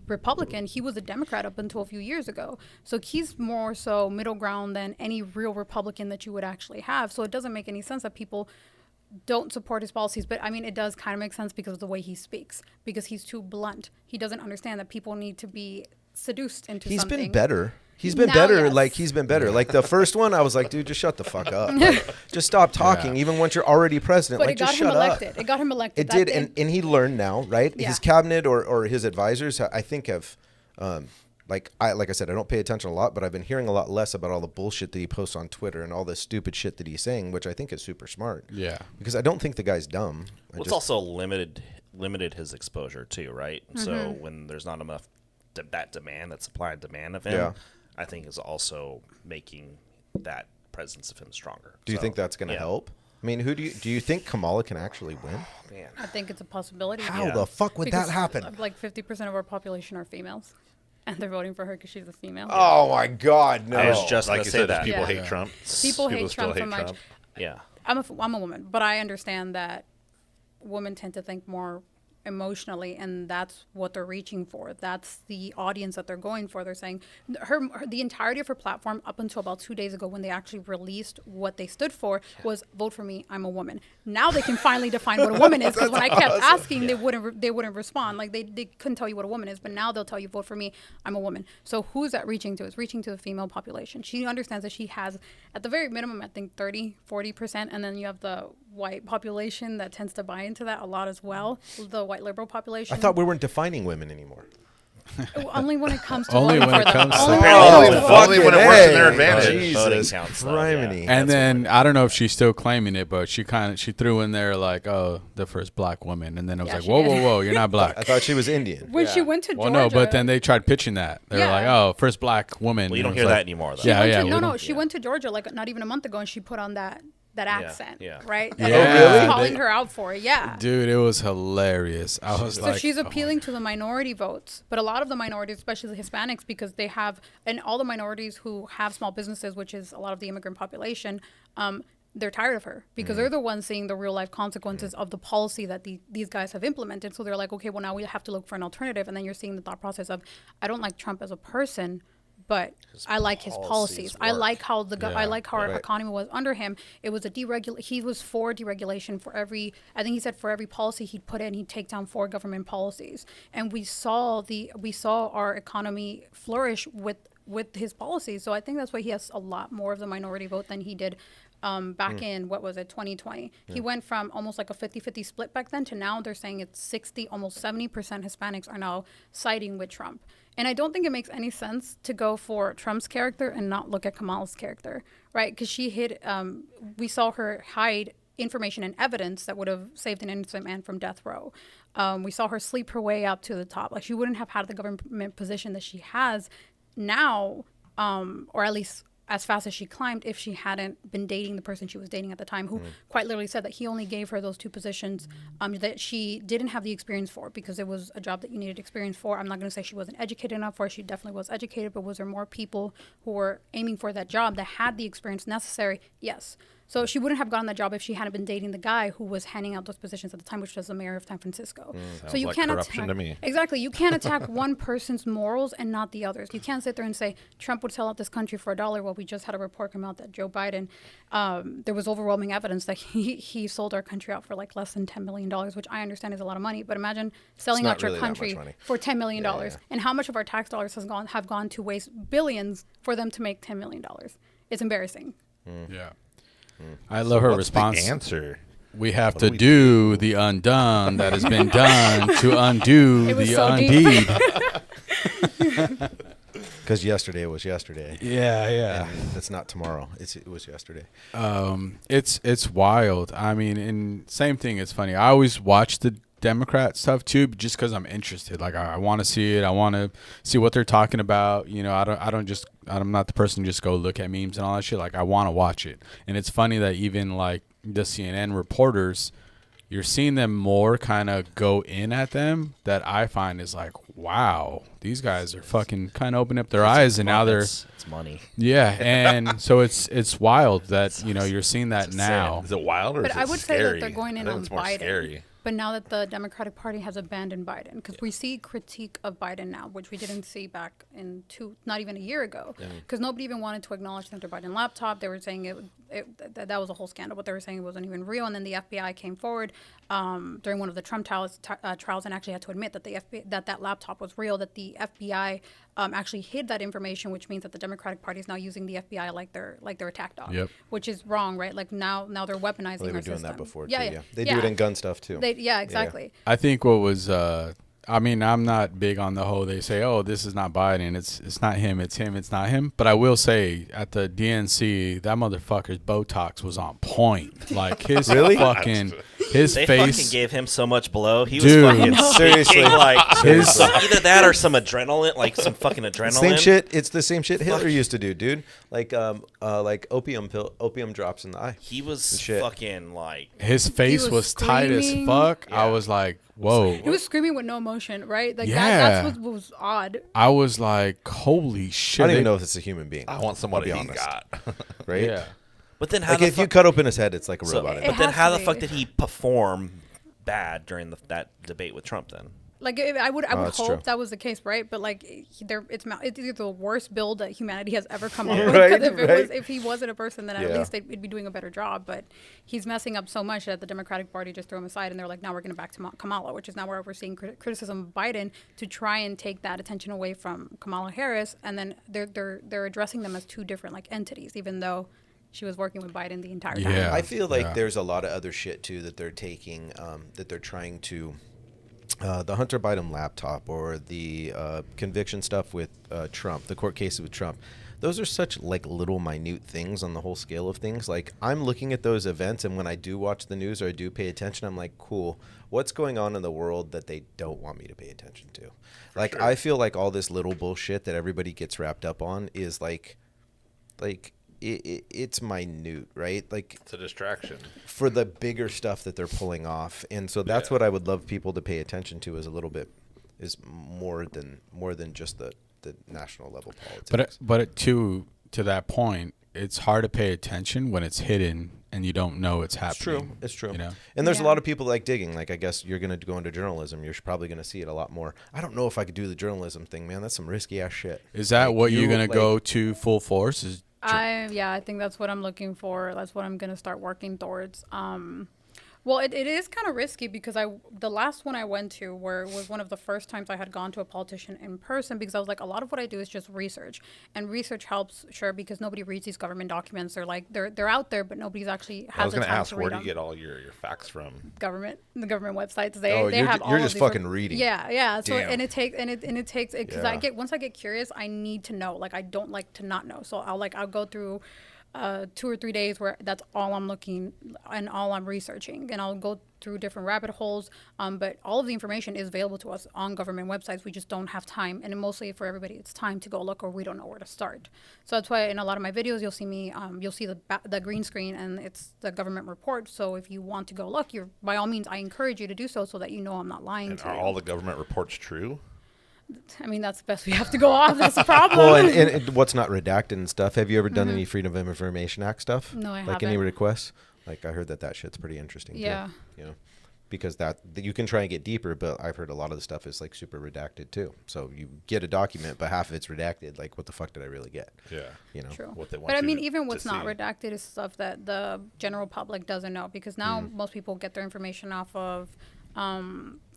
Republican. He was a Democrat up until a few years ago. So he's more so middle ground than any real Republican that you would actually have. So it doesn't make any sense that people don't support his policies. But I mean, it does kind of make sense because of the way he speaks, because he's too blunt. He doesn't understand that people need to be seduced into He's something. been better. He's been Now, better. yes. Like he's been better. Like the first one, I was like, dude, just shut the fuck up. Like, just stop talking. Yeah. Even once you're already president, But like it got just him shut elected. up. It got him elected. It That did, and he learned now, right? Yeah. His cabinet or his advisors, I think, have, like I said, I don't pay attention a lot, but I've been hearing a lot less about all the bullshit that he posts on Twitter and all the stupid shit that he's saying, which I think is super smart. Yeah. Because I don't think the guy's dumb. Well, it's also limited his exposure too, right? So when there's not enough that demand, that supply and demand of him, Yeah. I think is also making that presence of him stronger. Do you So, think that's going to yeah. help? I mean, do you think Kamala can actually win? Man. I think it's a possibility. How Yeah. the fuck would Because that happen? Like 50% of our population are females, and they're voting for her because she's a female. Oh my God, no! I was just like gonna you say said, that. people Yeah. hate Yeah. Trump. People hate still Trump so much. Yeah. I'm a woman, but I understand that women tend to think more emotionally, and that's what they're reaching for. That's the audience that they're going for. They're saying the entirety of her platform up until about 2 days ago, when they actually released what they stood for, was vote for me, I'm a woman. Now they can finally define what a woman is, because when I kept asking, they wouldn't respond. Like they couldn't tell you what a woman is, but now they'll tell you, vote for me, I'm a woman. So who's that reaching to? It's reaching to the female population. She understands that she has, at the very minimum, I think 30-40%, and then you have the white population that tends to buy into that a lot as well, the white liberal population. I thought we weren't defining women anymore. Only when it comes to Only voting when for it them. comes to- Only Oh, when it comes to only voting. when it works in their advantage. Jesus Voting counts, though, criminy. yeah. And then I don't know if she's still claiming it, but she threw in there like, oh, the first black woman, and then it was Yeah, like, she whoa, did. whoa, whoa, you're not black. I thought she was Indian. When she went to Well, Georgia. no, but then they tried pitching that. They were like, Yeah. oh, first black woman. Well, you And don't it hear was that like, anymore, though. She Yeah, went yeah, to, we no, don't- no. She went to Georgia like not even a month ago, and she put on that accent, yeah. right? Yeah, And everyone was really? calling her out for it. Yeah. Dude, it was hilarious. I was So like, she's oh. appealing to the minority votes, but a lot of the minorities, especially the Hispanics, because they have, and all the minorities who have small businesses, which is a lot of the immigrant population, they're tired of her because they're the ones seeing the real life consequences of the policy that these guys have implemented. So they're like, okay, well now we have to look for an alternative, and then you're seeing the thought process of, I don't like Trump as a person, but I like his policies. I work. like how I like how our right. economy was under him. It was a he was for deregulation for every, I think he said for every policy he'd put in, he'd take down 4 government policies. And we saw our economy flourish with his policies. So I think that's why he has a lot more of the minority vote than he did back in, what was it, 2020. He went from almost like a 50-50 split back then to now they're saying it's 60, almost 70% Hispanics are now siding with Trump. And I don't think it makes any sense to go for Trump's character and not look at Kamala's character, right? Because she hid, we saw her hide information and evidence that would have saved an innocent man from death row. We saw her sleep her way up to the top. Like, she wouldn't have had the government position that she has now, or at least as fast as she climbed, if she hadn't been dating the person she was dating at the time, who quite literally said that he only gave her those 2 positions that she didn't have the experience for, because it was a job that you needed experience for. I'm not going to say she wasn't educated enough for it. She definitely was educated, but was there more people who were aiming for that job that had the experience necessary? Yes. So she wouldn't have gotten that job if she hadn't been dating the guy who was handing out those positions at the time, which was the mayor of San Francisco. So you like can't corruption attack, to me. exactly. You can't attack one person's morals and not the others. You can't sit there and say Trump would sell out this country for $1. Well, we just had a report come out that Joe Biden, there was overwhelming evidence that he sold our country out for like less than $10 million, which I understand is a lot of money. But imagine selling not out your really that much country money. for $10 million, Yeah. and how much of our tax dollars have gone to waste billions for them to make $10 million. It's embarrassing. Yeah. I love her What's response. the answer? We have What to do we do the undone that has been done to undo It was the so deep. undeed. Because yesterday was yesterday. Yeah, yeah. And it's not tomorrow. It was yesterday. It's wild. I mean, and same thing. It's funny. I always watch the Democrat stuff too, just because I'm interested. Like I want to see it. I want to see what they're talking about. You know, I'm not the person to just go look at memes and all that shit. Like I want to watch it. And it's funny that even like the CNN reporters, you're seeing them more kind of go in at them. That I find is like, wow, these guys are fucking kind of opening up their eyes, and now they're It's money. yeah. And so it's wild that you're seeing that now. Is it wild or But is it I would scary? say that they're going in I think on it's more Biden. Scary. But now that the Democratic Party has abandoned Biden, because we see critique of Biden now, which we didn't see back in not even a year ago, because nobody even wanted to acknowledge the Hunter Biden laptop. They were saying that was a whole scandal, but they were saying it wasn't even real. And then the FBI came forward during one of the Trump trials and actually had to admit that the FBI, that laptop was real, that the FBI actually hid that information, which means that the Democratic Party is now using the FBI like their attack dog, Yep. which is wrong, right? Like now they're weaponizing Well, they our were doing system. that before Yeah, too. yeah. Yeah. They do it in gun stuff too. Yeah, exactly. I think what was I mean, I'm not big on the whole they say, oh, this is not Biden, it's not him, it's him, it's not him. But I will say at the DNC, that motherfucker's Botox was on point. Like his Really? fucking his They face fucking gave him so much blow. He Dude. was fucking Seriously. speaking like His- either that or some adrenaline, like some fucking adrenaline. Same shit. It's the same shit Hitler used to do, dude. Like opium drops in the eye. He was Shit. fucking like his face was was tight as screaming. fuck. I Yeah. was like, whoa. He was screaming with no emotion, right? Like Yeah. that's what was odd. I was like, holy shit. I don't even They- know if it's a human being. I want someone I'll be he honest. got. Right? Yeah. But then how Like the if you fuck, cut open his head, it's like a so, robot. It but then has how to the fuck be. did he perform bad during that debate with Trump then? Like I would that's hope true. that was the case, right? But like it's either the worst build that humanity has ever come up with. Right, Because right. if he wasn't a person, then at Yeah. least it'd be doing a better job. But he's messing up so much that the Democratic Party just threw him aside, and they're like, now we're going to back to Kamala, which is now where we're seeing criticism of Biden to try and take that attention away from Kamala Harris, and then they're addressing them as two different like entities, even though she was working with Biden the entire time. Yeah. I feel like Yeah. there's a lot of other shit too that they're taking, that they're trying to the Hunter Biden laptop or the conviction stuff with Trump, the court cases with Trump, those are such like little minute things on the whole scale of things. Like I'm looking at those events, and when I do watch the news or I do pay attention, I'm like, cool, what's going on in the world that they don't want me to pay attention to? Like sure. I feel like all this little bullshit that everybody gets wrapped up on is like it's minute, right? Like It's a distraction. for the bigger stuff that they're pulling off. And so that's Yeah. what I would love people to pay attention to is a little bit is more than just the national level politics. To that point, it's hard to pay attention when it's hidden and you don't know it's happening. It's true. You know? And there's a Yeah. lot of people like digging. Like I guess you're going to go into journalism. You're probably going to see it a lot more. I don't know if I could do the journalism thing, man. That's some risky ass shit. Is that Like, what you're you, gonna like- go to full force? Is I think that's what I'm looking for. That's what I'm gonna start working towards. Well, it is kind of risky because the last one I went to where was one of the first times I had gone to a politician in person because I was like, a lot of what I do is just research, and research helps, sure, because nobody reads these government documents. They're like they're out there, but nobody's actually I has was the going to time ask, to where read do you them. get all your facts from? The government websites. They you're have ju- all you're of just these fucking reading. Yeah. So Damn. and it takes because Yeah. once I get curious, I need to know. Like I don't like to not know. So I'll go through 2 or 3 days where that's all I'm looking and all I'm researching, and I'll go through different rabbit holes. But all of the information is available to us on government websites. We just don't have time, and mostly for everybody, it's time to go look, or we don't know where to start. So that's why in a lot of my videos, you'll see me, you'll see the green screen, and it's the government report. So if you want to go look, by all means, I encourage you to do so that you know I'm not lying And to are you. all the government reports true? I mean, that's the best we have to go off. That's the problem. Well, and what's not redacted and stuff. Have you ever done any Freedom of Information Act stuff? No, I Like any haven't. requests? Like I heard that shit's pretty interesting. Yeah. Too, you know, because that you can try and get deeper, but I've heard a lot of the stuff is like super redacted too. So you get a document, but half of it's redacted. Like, what the fuck did I really get? Yeah. You know. True. What they want But I you mean, to- even to what's not see. redacted is stuff that the general public doesn't know, because now most people get their information off of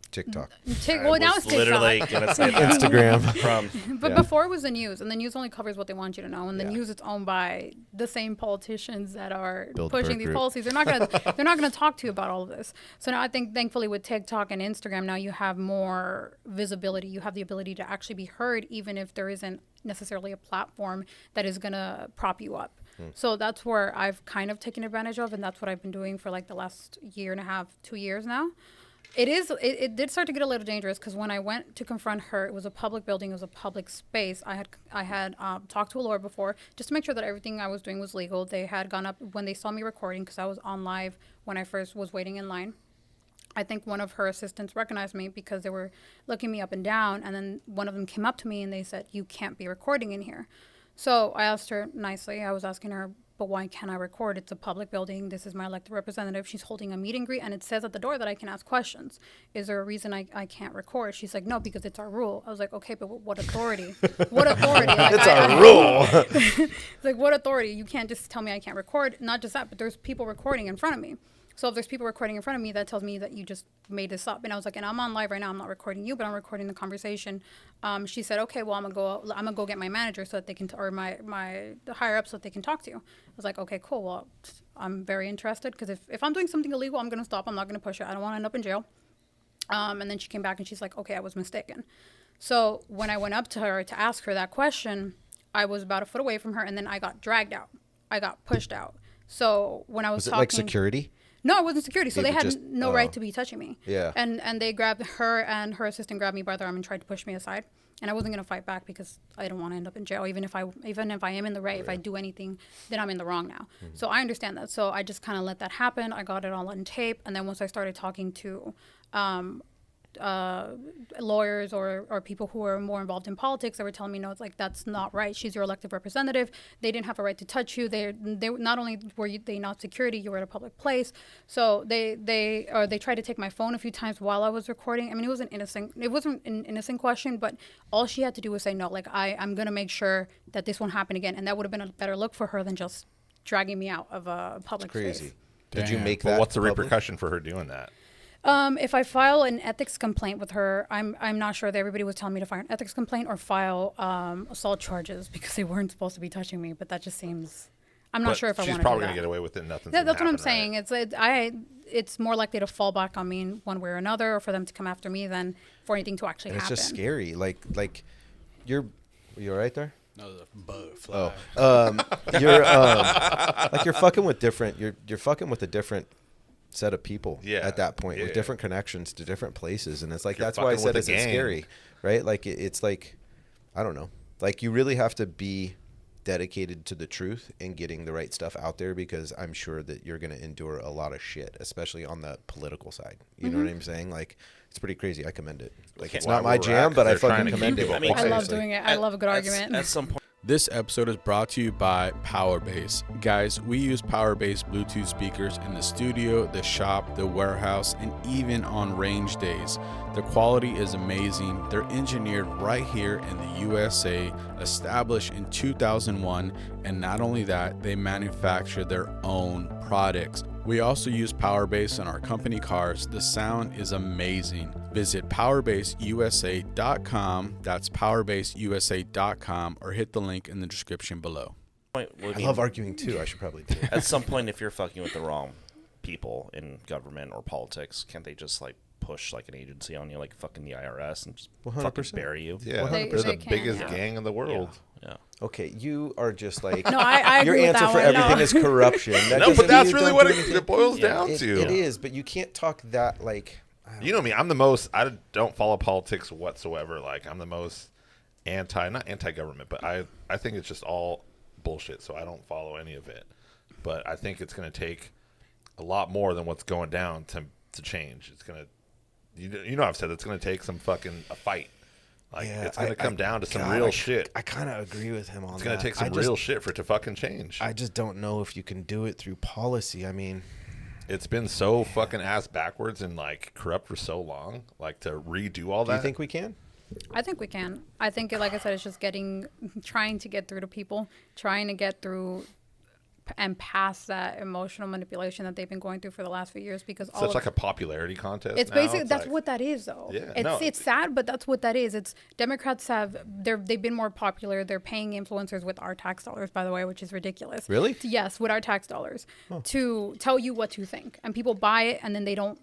TikTok, well, now it's TikTok. Literally gonna say that. Instagram. From But Yeah. before it was the news, and the news only covers what they want you to know, and the Yeah. news is owned by the same politicians that are Bilderberg pushing these Group. policies. They're not gonna talk to you about all of this. So now I think, thankfully, with TikTok and Instagram, now you have more visibility. You have the ability to actually be heard, even if there isn't necessarily a platform that is gonna prop you up. So that's where I've kind of taken advantage of, and that's what I've been doing for like the last year and a half, 2 years now. It did start to get a little dangerous because when I went to confront her, it was a public building, it was a public space. I had talked to a lawyer before just to make sure that everything I was doing was legal. They had gone up when they saw me recording, because I was on live when I first was waiting in line. I think one of her assistants recognized me because they were looking me up and down, and then one of them came up to me and they said, "You can't be recording in here." So I asked her nicely. I was asking her, "But why can't I record? It's a public building. This is my elected representative. She's holding a meet and greet, and it says at the door that I can ask questions. Is there a reason I can't record?" She's like, "No, because it's our rule." I was like, "Okay, but what authority? What authority?" Like, It's our rule. It's like, what authority? You can't just tell me I can't record. Not just that, but there's people recording in front of me. So if there's people recording in front of me, that tells me that you just made this up. And I was like, and I'm on live right now. I'm not recording you, but I'm recording the conversation. She said, "Okay, well, I'm gonna go get my manager so that they can, or the higher up, so that they can talk to you." I was like, "Okay, cool. Well, I'm very interested, because if I'm doing something illegal, I'm gonna stop. I'm not gonna push it. I don't want to end up in jail." And then she came back and she's like, "Okay, I was mistaken." So when I went up to her to ask her that question, I was about a foot away from her, and then I got dragged out. I got pushed out. So when I was Was it talking, like security? no, it wasn't security. So They they would had just- no right to be touching me. Yeah. And they grabbed her, and her assistant grabbed me by the arm and tried to push me aside. And I wasn't gonna fight back because I don't want to end up in jail. Even if I am in the right, if I do anything, then I'm in the wrong now. So I understand that. So I just kind of let that happen. I got it all on tape, and then once I started talking to lawyers or people who are more involved in politics, they were telling me, "No, it's like, that's not right. She's your elected representative. They didn't have a right to touch you. They not only were they not security, you were at a public place." So they tried to take my phone a few times while I was recording. I mean, it wasn't an innocent question, but all she had to do was say no. Like, I'm gonna make sure that this won't happen again, and that would have been a better look for her than just dragging me out of a public Crazy. space. Did you Damn. make But that? what's the public? repercussion for her doing that? If I file an ethics complaint with her, I'm not sure that everybody was telling me to file an ethics complaint or file assault charges, because they weren't supposed to be touching me. But that just seems, I'm not But sure if I she's want to probably do gonna that. get away with it. Nothing's Yeah, gonna that's what I'm happen, right? saying. it's more likely to fall back on me in one way or another, or for them to come after me than for anything to actually And it's happen. just scary. Like you all right there? No, the butterfly. You're like you're fucking with different. You're fucking with a different set of people at that point with different connections to different places, and it's like that's why I said it's scary, right? Like it's like I don't know. Like you really have to be dedicated to the truth and getting the right stuff out there, because I'm sure that you're going to endure a lot of shit, especially on the political side. You know what I'm saying? Like it's pretty crazy. I commend it. Like it's not my jam, but I fucking commend it. I mean, I love doing it. I love a good argument. At some point. This episode is brought to you by Powerbase. Guys, we use Powerbase Bluetooth speakers in the studio, the shop, the warehouse, and even on range days. The quality is amazing. They're engineered right here in the USA, established in 2001, and not only that, they manufacture their own products. We also use Powerbase in our company cars. The sound is amazing. Visit powerbaseusa.com. That's powerbaseusa.com, or hit the link in the description below. I love arguing too. I should probably do it. At some point, if you're fucking with the wrong people in government or politics, can't they just like push like an agency on you, like fucking the IRS, and just 100%. fucking bury you? Yeah, They they're the can, biggest yeah. gang in the world. Yeah. Okay, you are just like No, I your agree with answer that for one. everything No. is corruption. That No, doesn't but mean that's you really don't what do it anything. boils down to. It is, but you can't talk that like. You know me. I'm the most. I don't follow politics whatsoever. Like I'm the most not anti-government, but I think it's just all bullshit. So I don't follow any of it. But I think it's going to take a lot more than what's going down to change. It's going to, you know, I've said it's going to take some fucking a fight. Like it's going to come down to some real shit. I kind of agree with him on that. It's going to take some real shit for it to fucking change. I just don't know if you can do it through policy. I mean, it's been so fucking ass backwards and like corrupt for so long. Like to redo all that. do you think we can? I think we can. I think, like I said, it's just trying to get through to people, trying to get through and past that emotional manipulation that they've been going through for the last few years, because So it's like a popularity contest. it's now? basically It's that's like- what that is, though. Yeah, it's sad, but that's what that is. It's Democrats they've been more popular. They're paying influencers with our tax dollars, by the way, which is ridiculous. Really? Yes, with our tax dollars to tell you what to think, and people buy it, and then they don't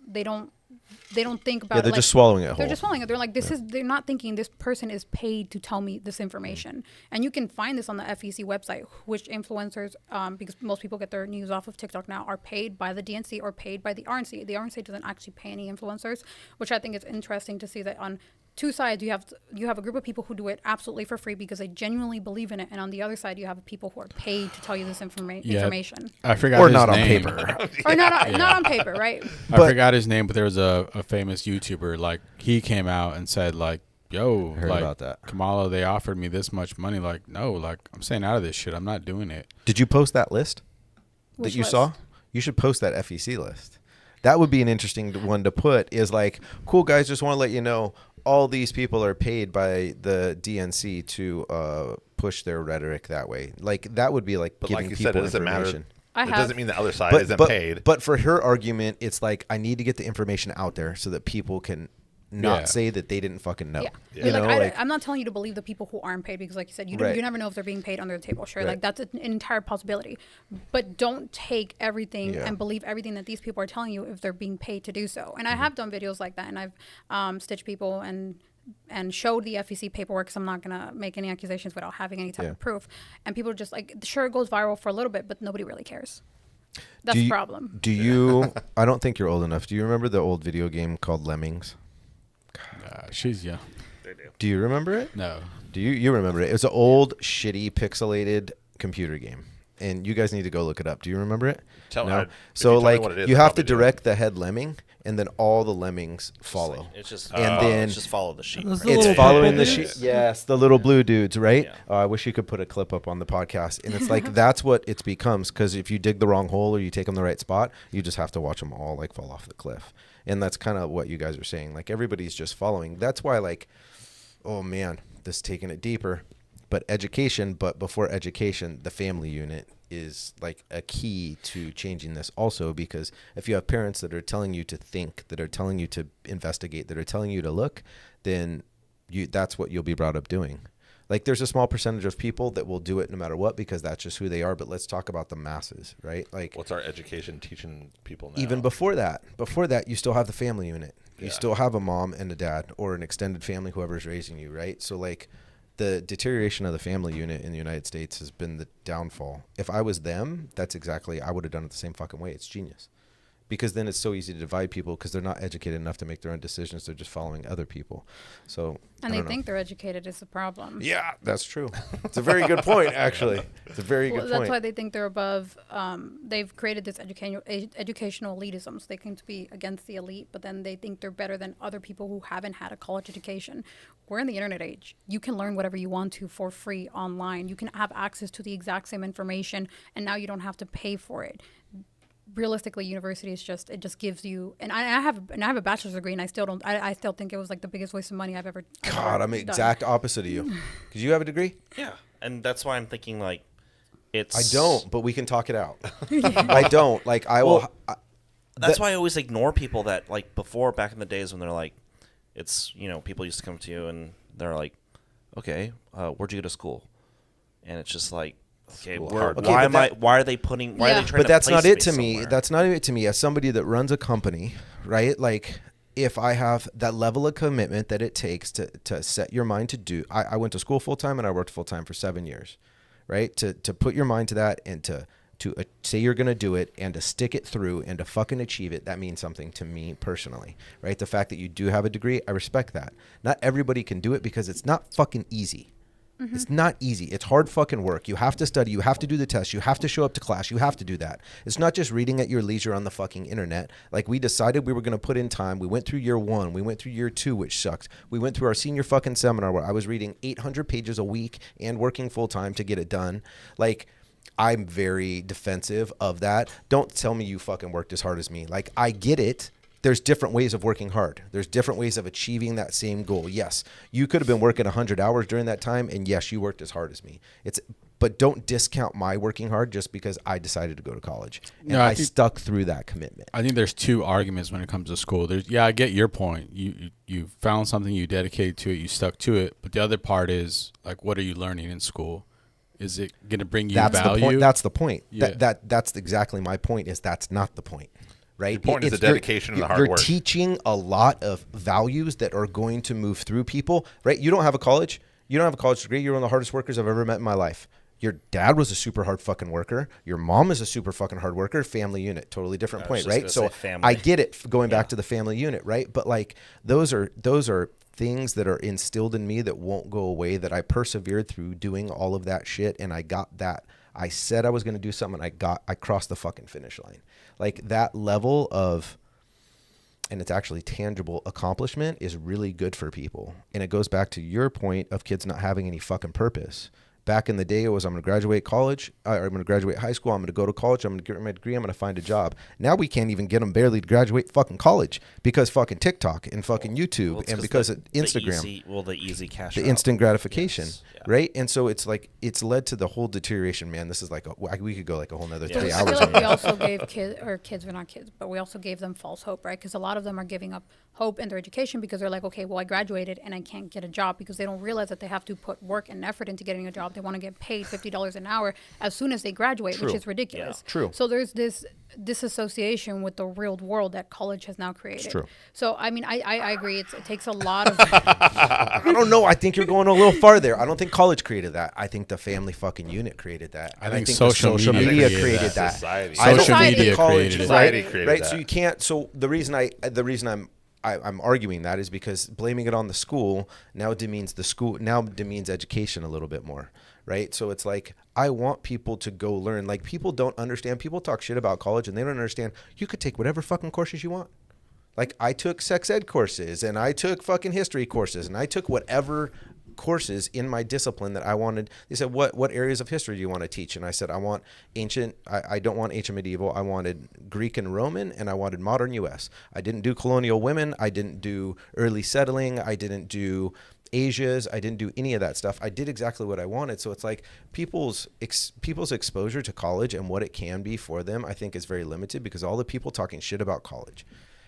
think about Yeah, it. they're like, just swallowing it They're whole. just swallowing it. They're like, they're not thinking this person is paid to tell me this information. And you can find this on the FEC website, which influencers, because most people get their news off of TikTok now, are paid by the DNC or paid by the RNC. The RNC doesn't actually pay any influencers, which I think is interesting to see that on two sides you have a group of people who do it absolutely for free because they genuinely believe in it, and on the other side you have people who are paid to tell you this information. I forgot Or his not on name. paper. Or not on paper, right? I forgot his name, but there was a famous YouTuber. Like he came out and said, like, "Yo, Heard like about that. Kamala, they offered me this much money." Like, no, like I'm staying out of this shit. I'm not doing it. Did you post that list Which that you list? saw? You should post that FEC list. That would be an interesting one to put. Is like, cool guys, just want to let you know all these people are paid by the DNC to push their rhetoric that way. Like that would be like But giving like you people said, it doesn't matter. information. It doesn't mean the other side But, isn't but, paid. but for her argument, it's like I need to get the information out there so that people can not Yeah. say that they didn't fucking know. Yeah. You know, like, I'm not telling you to believe the people who aren't paid, because like you said, you Right. you never know if they're being paid under the table. Sure, Right. like that's an entire possibility. But don't take everything Yeah. and believe everything that these people are telling you if they're being paid to do so. And I have done videos like that, and I've stitched people and showed the FEC paperwork, because I'm not going to make any accusations without having any type Yeah. of proof. And people are just like, sure, it goes viral for a little bit, but nobody really cares. That's do the you- problem. Do you? I don't think you're old enough. Do you remember the old video game called Lemmings? She's young. Do you remember it? No. Do you remember it? It was an old, shitty, pixelated computer game, and you guys need to go look it up. Do you remember it? Tell- no. if So you tell me like what it is, you I'll have to probably do it. direct the head lemming, and then all the lemmings follow. It's just And then- it's just follow the sheep. Those right? little It's following the dudes? sheep. Yes, the little blue dudes, right? Yeah. I wish you could put a clip up on the podcast. And it's like that's what it becomes, because if you dig the wrong hole or you take them the right spot, you just have to watch them all like fall off the cliff. And that's kind of what you guys are saying. Like everybody's just following. That's why, like, oh man, this is taking it deeper. But education, but before education, the family unit is like a key to changing this also, because if you have parents that are telling you to think, that are telling you to investigate, that are telling you to look, then that's what you'll be brought up doing. Like there's a small percentage of people that will do it no matter what because that's just who they are. But let's talk about the masses, right? Like What's our education teaching people now? even before that, you still have the family unit. You Yeah. still have a mom and a dad or an extended family, whoever's raising you, right? So like the deterioration of the family unit in the United States has been the downfall. If I was them, that's exactly, I would have done it the same fucking way. It's genius. Because then it's so easy to divide people because they're not educated enough to make their own decisions. They're just following other people. So And I they don't know. think they're educated is the problem. Yeah, that's true. It's a very good point, actually. It's a very Well, good that's point. why they think they're above. They've created this educational elitism. So they claim to be against the elite, but then they think they're better than other people who haven't had a college education. We're in the internet age. You can learn whatever you want to for free online. You can have access to the exact same information, and now you don't have to pay for it. Realistically, university is just, it just gives you, and I have a bachelor's degree, and I still don't, I still think it was like the biggest waste of money I've ever God, I'm the done. exact opposite of you. Because you have a degree? Yeah, and that's why I'm thinking like it's. I don't, but we can talk it out. I don't. Like, I will. That's why I always ignore people that like before back in the days when they're like, it's people used to come to you and they're like, okay, where'd you go to school? And it's just like, okay, School why hard. Okay, am but I? Why are they putting? Why are Yeah. they trying But to? that's not place it to me. somewhere? That's not it to me. As somebody that runs a company, right? Like, if I have that level of commitment that it takes to set your mind to do, I went to school full time and I worked full time for 7 years, right? To put your mind to that and to say you're going to do it and to stick it through and to fucking achieve it, that means something to me personally, right? The fact that you do have a degree, I respect that. Not everybody can do it because it's not fucking easy. It's not easy. It's hard fucking work. You have to study. You have to do the test. You have to show up to class. You have to do that. It's not just reading at your leisure on the fucking internet. Like, we decided we were going to put in time. We went through year 1. We went through year 2, which sucked. We went through our senior fucking seminar where I was reading 800 pages a week and working full time to get it done. Like, I'm very defensive of that. Don't tell me you fucking worked as hard as me. Like, I get it. There's different ways of working hard. There's different ways of achieving that same goal. Yes, you could have been working 100 hours during that time, and yes, you worked as hard as me. But don't discount my working hard just because I decided to go to college. And No, I I think- stuck through that commitment. I think there's two arguments when it comes to school. I get your point. You found something, you dedicated to it, you stuck to it. But the other part is like, what are you learning in school? Is it going to bring you That's value? the point. That's the point. Yeah. That's exactly my point. Is that's not the point. Right? Your point is the It's- you're- dedication and the hard You're work. teaching a lot of values that are going to move through people, right? You don't have a college. You don't have a college degree. You're one of the hardest workers I've ever met in my life. Your dad was a super hard fucking worker. Your mom is a super fucking hard worker. Family unit, totally different I was point, just right? gonna So say family. I get it going back to the family unit, right? But like those are things that are instilled in me that won't go away, that I persevered through doing all of that shit, and I got that. I said I was going to do something, and I crossed the fucking finish line. Like that level of, and it's actually tangible accomplishment is really good for people. And it goes back to your point of kids not having any fucking purpose. Back in the day, it was I'm going to graduate college, or I'm going to graduate high school, I'm going to go to college, I'm going to get my degree, I'm going to find a job. Now we can't even get them barely to graduate fucking college because fucking TikTok and fucking YouTube Well, it's and 'cause because the of Instagram. The easy cash. The route. instant gratification, Yes, yeah. right? And so it's like it's led to the whole deterioration. Man, this is like we could go like a whole nother Yeah. 3 I hours feel on like we that. also gave kids, we're not kids, but we also gave them false hope, right? Because a lot of them are giving up hope in their education because they're like, okay, well, I graduated and I can't get a job, because they don't realize that they have to put work and effort into getting a job. They want to get paid $50 an hour as soon as they graduate, True. which is ridiculous. Yeah. True. So there's this disassociation with the real world that college has now created. true. So, I mean, I agree. It takes a lot of... I don't know. I think you're going a little far there. I don't think college created that. I think the family fucking unit created that. I And think the social media created created that. Society. I don't Social think media the college, created it. Society right? created Right. that. So you can't. So the reason I'm arguing that is because blaming it on the school now demeans the school, now demeans education a little bit more, right? So it's like, I want people to go learn. Like, people don't understand. People talk shit about college and they don't understand. You could take whatever fucking courses you want. Like, I took sex ed courses and I took fucking history courses and I took whatever courses in my discipline that I wanted. They said, what areas of history do you want to teach? And I said, I want ancient. I don't want ancient medieval. I wanted Greek and Roman, and I wanted modern U.S. I didn't do colonial women. I didn't do early settling. I didn't do Asia's. I didn't do any of that stuff. I did exactly what I wanted. So it's like people's exposure to college and what it can be for them, I think, is very limited because all the people talking shit about college.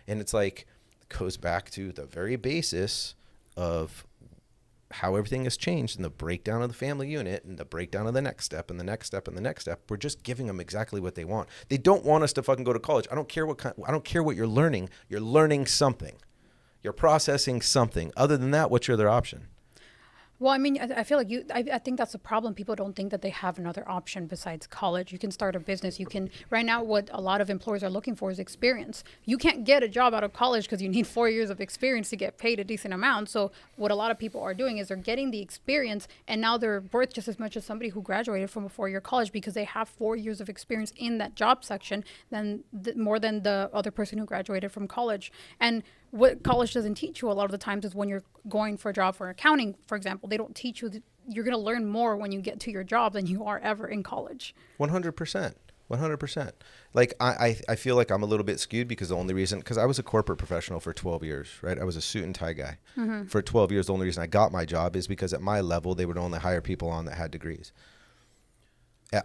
And it's like, it goes back to the very basis of how everything has changed and the breakdown of the family unit and the breakdown of the next step and the next step and the next step, we're just giving them exactly what they want. They don't want us to fucking go to college. I don't care what you're learning. You're learning something. You're processing something. Other than that, what's your other option? Well, I mean, I feel like I think that's the problem. People don't think that they have another option besides college. You can start a business. You can, right now, what a lot of employers are looking for is experience. You can't get a job out of college because you need 4 years of experience to get paid a decent amount. So what a lot of people are doing is they're getting the experience, and now they're worth just as much as somebody who graduated from a 4-year college because they have 4 years of experience in that job section more than the other person who graduated from college. And what college doesn't teach you a lot of the times is when you're going for a job for accounting, for example, they don't teach you that you're going to learn more when you get to your job than you are ever in college. 100%. 100%. Like, I feel like I'm a little bit skewed because the only reason, because I was a corporate professional for 12 years, right? I was a suit and tie guy. For 12 years, the only reason I got my job is because at my level, they would only hire people on that had degrees.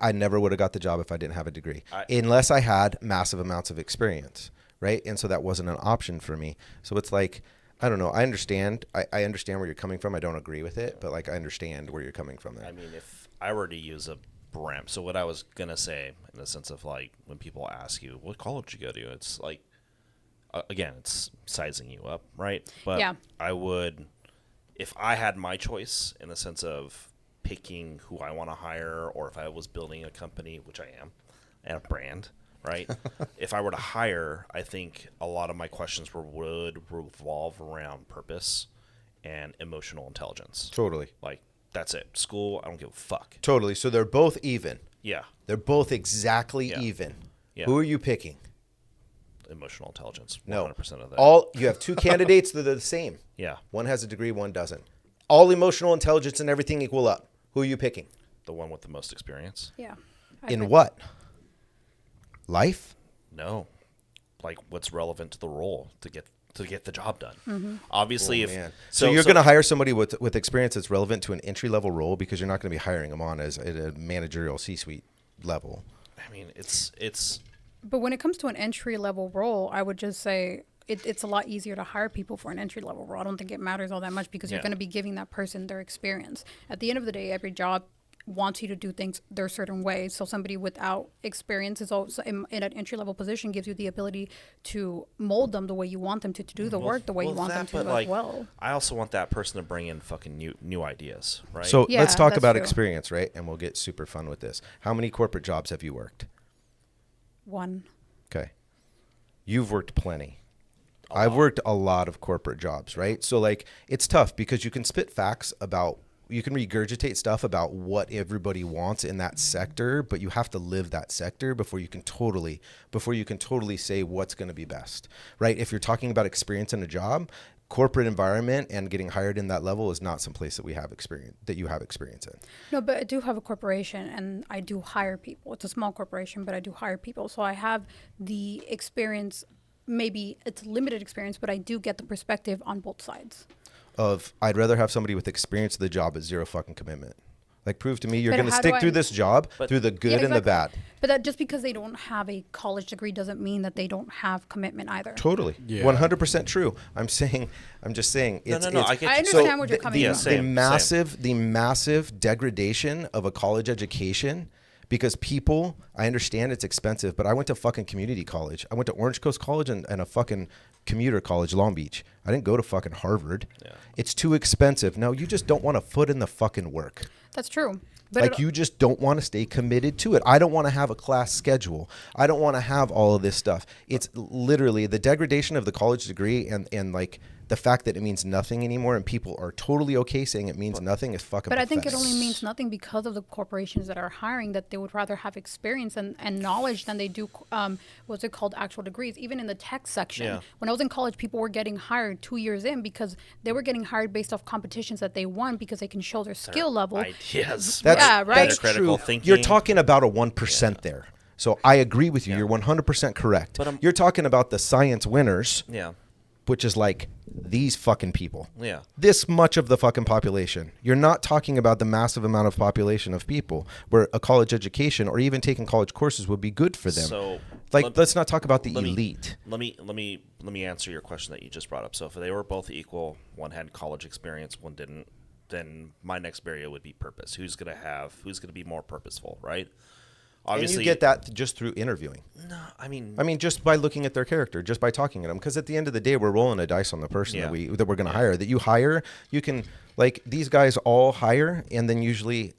I never would have got the job if I didn't have a degree, unless I had massive amounts of experience. Right. And so that wasn't an option for me. So it's like, I don't know. I understand. I understand where you're coming from. I don't agree with it, but like, I understand where you're coming from there. I mean, if I were to use a brand, so what I was going to say in the sense of like, when people ask you, what college you go to? It's like, again, it's sizing you up. Right. But Yeah. I would, if I had my choice in the sense of picking who I want to hire, or if I was building a company, which I am, and a brand, right? If I were to hire, I think a lot of my questions would revolve around purpose and emotional intelligence. Totally. Like, that's it. School, I don't give a fuck. Totally. So they're both even. Yeah. They're both exactly Yeah. even. Yeah. Who are you picking? Emotional intelligence. 100% No. of that. You have two candidates that are the same. Yeah. One has a degree, one doesn't. All emotional intelligence and everything equal up. Who are you picking? The one with the most experience? Yeah. In what? Life? No. Like, what's relevant to the role to get the job done? Obviously, Man. So you're going to hire somebody with experience that's relevant to an entry-level role because you're not going to be hiring them on as at a managerial C-suite level. I mean, it's But when it comes to an entry-level role, I would just say it's a lot easier to hire people for an entry-level role. I don't think it matters all that much because you're Yeah. going to be giving that person their experience. At the end of the day, every job wants you to do things their certain ways. So somebody without experience is also in an entry-level position gives you the ability to mold them the way you want them to do the work the way you want them to as well. I also want that person to bring in fucking new ideas, right? So Yeah, let's talk that's about true. experience, right? And we'll get super fun with this. How many corporate jobs have you worked? One. Okay. You've worked plenty. I've worked a lot of corporate jobs, right? So like it's tough because you can spit facts about, you can regurgitate stuff about what everybody wants in that sector, but you have to live that sector before you can totally say what's going to be best, right? If you're talking about experience in a job, corporate environment and getting hired in that level is not some place that you have experience in. No, but I do have a corporation and I do hire people. It's a small corporation, but I do hire people. So I have the experience. Maybe it's limited experience, but I do get the perspective on both sides. I'd rather have somebody with experience of the job but zero fucking commitment. Like, prove to me you're But going to how do stick I- through this job through the good Yeah, and the exactly. bad. But that just because they don't have a college degree doesn't mean that they don't have commitment either. Totally. Yeah. 100% true. I'm just saying No, it's, no, I it's get I you. understand what you're coming yeah, from. same. the massive degradation of a college education because people, I understand it's expensive, but I went to fucking community college. I went to Orange Coast College and a fucking commuter college, Long Beach. I didn't go to fucking Harvard. Yeah. It's too expensive. No, you just don't want to foot in the fucking work. That's true. But Like, you just don't want to stay committed to it. I don't want to have a class schedule. I don't want to have all of this stuff. It's literally the degradation of the college degree and like the fact that it means nothing anymore and people are totally okay saying it means nothing is fucking But I think it pathetic. only means nothing because of the corporations that are hiring, that they would rather have experience and knowledge than they do, what's it called, actual degrees. Even in the tech section, Yeah. when I was in college, people were getting hired 2 years in because they were getting hired based off competitions that they won because they can show their skill level. Ideas. That's, Yeah, right. that's Critical true. thinking. You're talking about a 1% there. So I agree with you. Yeah. You're 100% correct. But, You're talking about the science winners, Yeah. which is like these fucking people. Yeah. This much of the fucking population. You're not talking about the massive amount of population of people where a college education or even taking college courses would be good for them. So like, let's not talk about the let me- elite. Let me answer your question that you just brought up. So if they were both equal, one had college experience, one didn't. then my next barrier would be purpose. Who's gonna be more purposeful, right? And Obviously, you get that just through interviewing. no, I mean, Just by looking at their character, just by talking to them. Because at the end of the day, we're rolling a dice on the person Yeah. that we're going to hire. That you hire, you can, like, these guys all hire, and then usually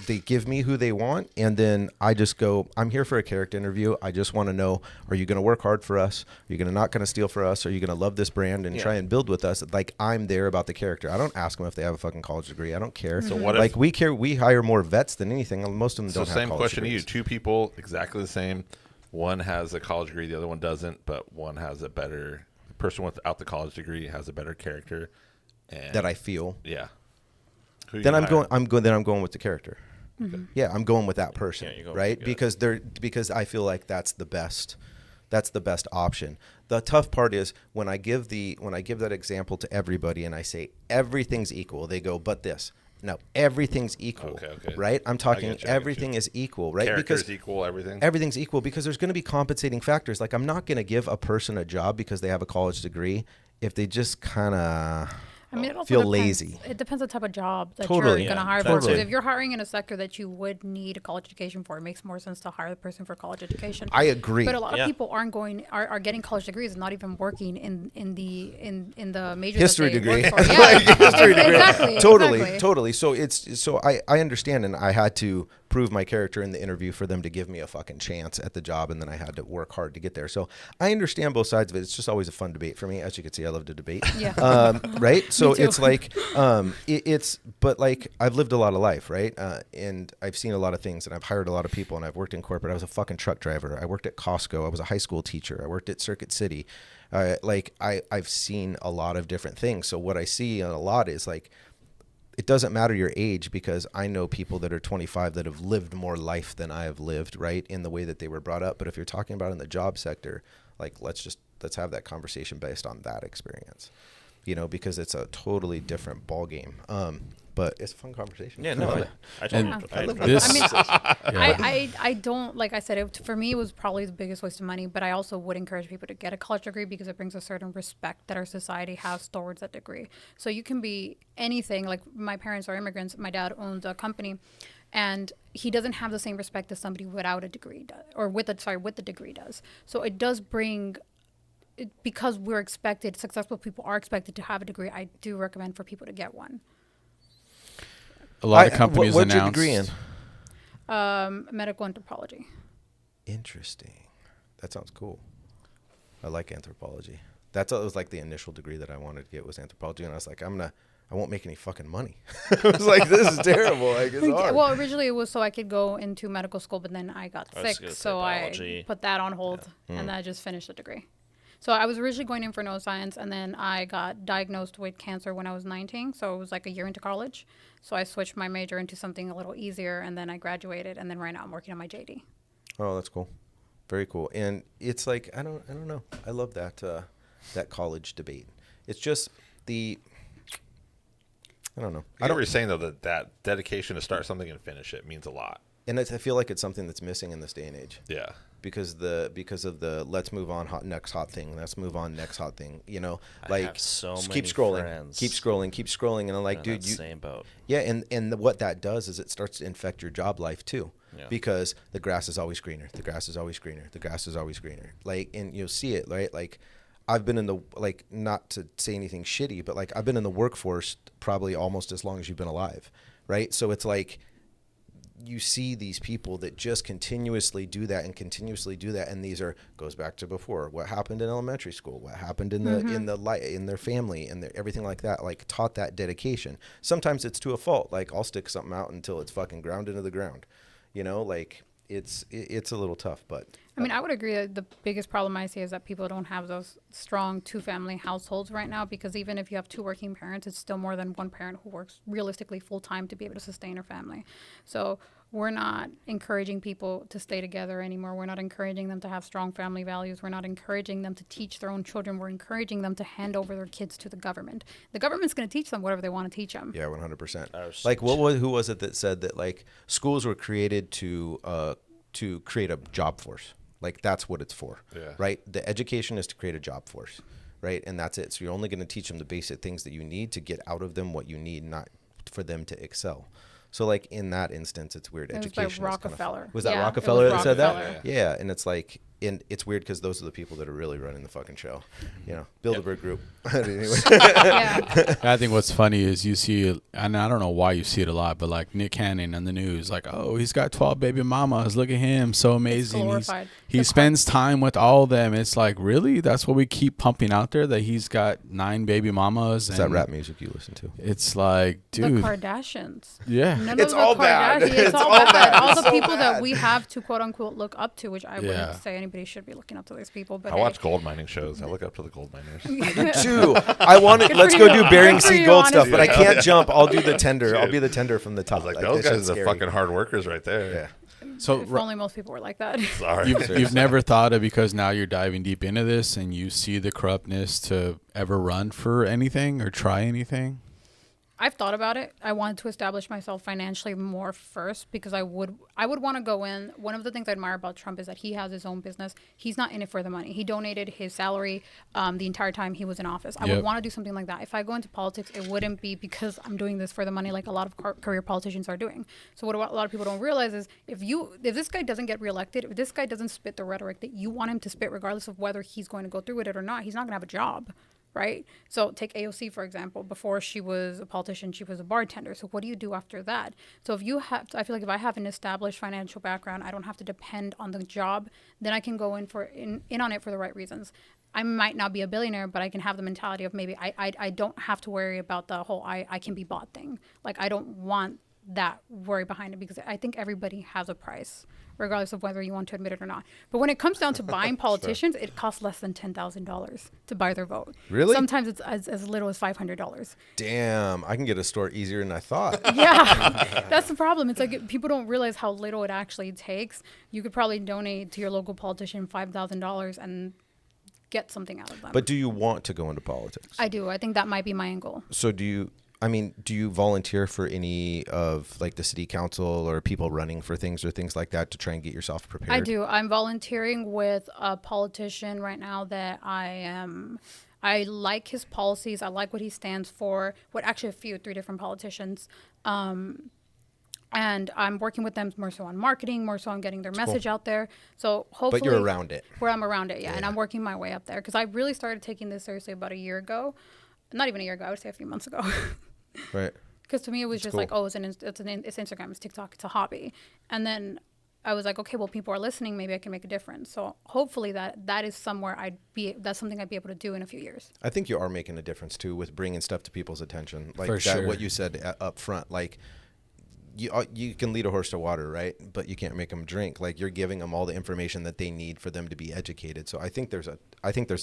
they give me who they want, and then I just go, I'm here for a character interview. I just want to know, are you going to work hard for us? Are you not going to steal for us? Are you going to love this brand and Yeah. try and build with us? Like, I'm there about the character. I don't ask them if they have a fucking college degree. I don't care. So what if- like, we hire more vets than anything. Most of them So don't have same college question to you. degrees. Two people exactly the same. One has a college degree, the other one doesn't, but one has a better person without the college degree has a better character. And That I feel. yeah. Who you Then I'm hire? going with the character. Yeah, I'm going with that person, Yeah, you go right? with the Because I feel like that's the best option. The tough part is when I give that example to everybody and I say everything's equal, they go, but this. No, everything's equal, Okay. right? I'm I talking get you. everything is equal, right? Characters Because equal, everything. everything's equal because there's going to be compensating factors. Like, I'm not going to give a person a job because they have a college degree if they just kind of I mean, it also feel depends. lazy. It depends on the type of job that Totally. you're going to Yeah, hire for. totally. Because if you're hiring in a sector that you would need a college education for, it makes more sense to hire the person for college education. I agree. But a lot Yeah. of people are getting college degrees and not even working in the major History that they degree. work for. Yeah, History degree. Exactly. Totally, exactly. totally. So I understand, and I had to prove my character in the interview for them to give me a fucking chance at the job, and then I had to work hard to get there. So I understand both sides of it. It's just always a fun debate for me. As you can see, I love to debate. Yeah. Right? So too. it's like but like I've lived a lot of life, right? And I've seen a lot of things, and I've hired a lot of people, and I've worked in corporate. I was a fucking truck driver. I worked at Costco. I was a high school teacher. I worked at Circuit City. I've seen a lot of different things. So what I see a lot is like, it doesn't matter your age, because I know people that are 25 that have lived more life than I have lived, right, in the way that they were brought up. But if you're talking about in the job sector, like, let's have that conversation based on that experience, because it's a totally different ball game. But it's a fun conversation. yeah, no, I love it. I totally, And I love agree. this- I mean, Yeah. I don't, like I said, for me, it was probably the biggest waste of money, but I also would encourage people to get a college degree because it brings a certain respect that our society has towards that degree. So you can be anything. Like, my parents are immigrants. My dad owns a company, and he doesn't have the same respect as somebody without a degree does, or with the degree does. So it does bring, because successful people are expected to have a degree, I do recommend for people to get one. A lot of companies what's your announced. degree in? Medical anthropology. Interesting. That sounds cool. I like anthropology. That was like the initial degree that I wanted to get was anthropology, and I was like, I won't make any fucking money. I was like, this is terrible. Like, it's hard. Well, originally it was so I could go into medical school, but then I got I was sick, gonna say so biology. I put that on hold, and then I just finished the degree. So I was originally going in for neuroscience, and then I got diagnosed with cancer when I was 19, so it was like a year into college. So I switched my major into something a little easier, and then I graduated, and then right now I'm working on my JD. Oh, that's cool. Very cool. And it's like, I don't know. I love that that college debate. It's just I don't know. I get what you're saying, though, that dedication to start something and finish it means a lot. And I feel like it's something that's missing in this day and age. Yeah. Because of the let's move on next hot thing. Let's move on next hot thing. I Like, have so just many keep scrolling, friends keep scrolling, and I'm like, in dude, that same boat. yeah, and what that does is it starts to infect your job life too. Yeah. Because the grass is always greener. The grass is always greener. The grass is always greener. Like, and you'll see it, right? Like, I've been in the, like, not to say anything shitty, but like, I've been in the workforce probably almost as long as you've been alive, right? So it's like, you see these people that just continuously do that, and these goes back to before what happened in elementary school, what happened in the in their family, and everything like that, like, taught that dedication. Sometimes it's to a fault. Like, I'll stick something out until it's fucking ground into the ground, like, it's a little tough. But I mean, I would agree that the biggest problem I see is that people don't have those strong two-family households right now, because even if you have two working parents, it's still more than one parent who works realistically full-time to be able to sustain her family. So we're not encouraging people to stay together anymore. We're not encouraging them to have strong family values. We're not encouraging them to teach their own children. We're encouraging them to hand over their kids to the government. The government's going to teach them whatever they want to teach them. yeah, 100%. was- Like, who was it that said that, like, schools were created to create a job force? Like, that's what it's for, Yeah. right? The education is to create a job force, right? And that's it. So you're only going to teach them the basic things that you need to get out of them what you need, not for them to excel. So like in that instance, it's weird. It was by Education is kind of- Rockefeller. was that Yeah, it Rockefeller was that said that? Rockefeller. Yeah, and it's like, and it's weird because those are the people that are really running the fucking show. You know, Bilderberg Group. Anyway. Yeah. I think what's funny is you see, and I don't know why you see it a lot, but like Nick Cannon on the news, like, oh, he's got 12 baby mamas. Look at him, so amazing. glorified. He spends time with all of them. It's like, really? That's what we keep pumping out there, that he's got 9 baby mamas. Is that rap music you listen to? It's like, The dude, Kardashians. yeah. None It's of the all bad. Kardashians- It's It's all all bad. bad. All It's the so people that bad. we have to quote unquote look up to, which I Yeah. wouldn't say anybody should be looking up to these people. But I watch gold mining shows. I look up to the gold miners. Too. I want to. Good Let's for go you. do Bering Good for Sea you, gold stuff, but I honestly. can't jump. I'll do the tender. I'll be the tender from the I top. was like, Like, those that guys shit's are scary. fucking hard workers right there. Yeah. So if only most people were like that. Sorry. you've never thought of, because now you're diving deep into this and you see the corruptness, to ever run for anything or try anything? I've thought about it. I wanted to establish myself financially more first because I would want to go in. One of the things I admire about Trump is that he has his own business. He's not in it for the money. He donated his salary the entire time he was in office. I Yep. would want to do something like that. If I go into politics, it wouldn't be because I'm doing this for the money like a lot of career politicians are doing. So what a lot of people don't realize is if this guy doesn't get reelected, if this guy doesn't spit the rhetoric that you want him to spit, regardless of whether he's going to go through with it or not, he's not going to have a job. Right? So take AOC, for example. Before she was a politician, she was a bartender. So what do you do after that? So if you have, I feel like if I have an established financial background, I don't have to depend on the job, then I can go in on it for the right reasons. I might not be a billionaire, but I can have the mentality of maybe I don't have to worry about the whole I can be bought thing. Like I don't want that worry behind it because I think everybody has a price, regardless of whether you want to admit it or not. But when it comes down to buying politicians, it costs less than $10,000 to buy their vote. Really? Sometimes it's as little as $500. Damn, I can get a store easier than I thought. Yeah, that's the problem. It's like people don't realize how little it actually takes. You could probably donate to your local politician $5,000 and get something out of them. But do you want to go into politics? I do. I think that might be my end goal. So do you volunteer for any of like the city council or people running for things or things like that to try and get yourself prepared? I do. I'm volunteering with a politician right now that I like his policies. I like what he stands for. Actually, 3 different politicians. And I'm working with them more so on marketing, more so on getting their message out there. So hopefully, But you're around it. where I'm around it, yeah. And I'm working my way up there because I really started taking this seriously about a year ago. Not even a year ago. I would say a few months ago. Right. Because to me, it was just cool. like, oh, it's Instagram, it's TikTok, it's a hobby. And then I was like, okay, well, people are listening. Maybe I can make a difference. So hopefully that is somewhere that's something I'd be able to do in a few years. I think you are making a difference too with bringing stuff to people's attention. Like For that, sure. what you said up front, like you can lead a horse to water, right? But you can't make them drink. Like you're giving them all the information that they need for them to be educated. So I think there's a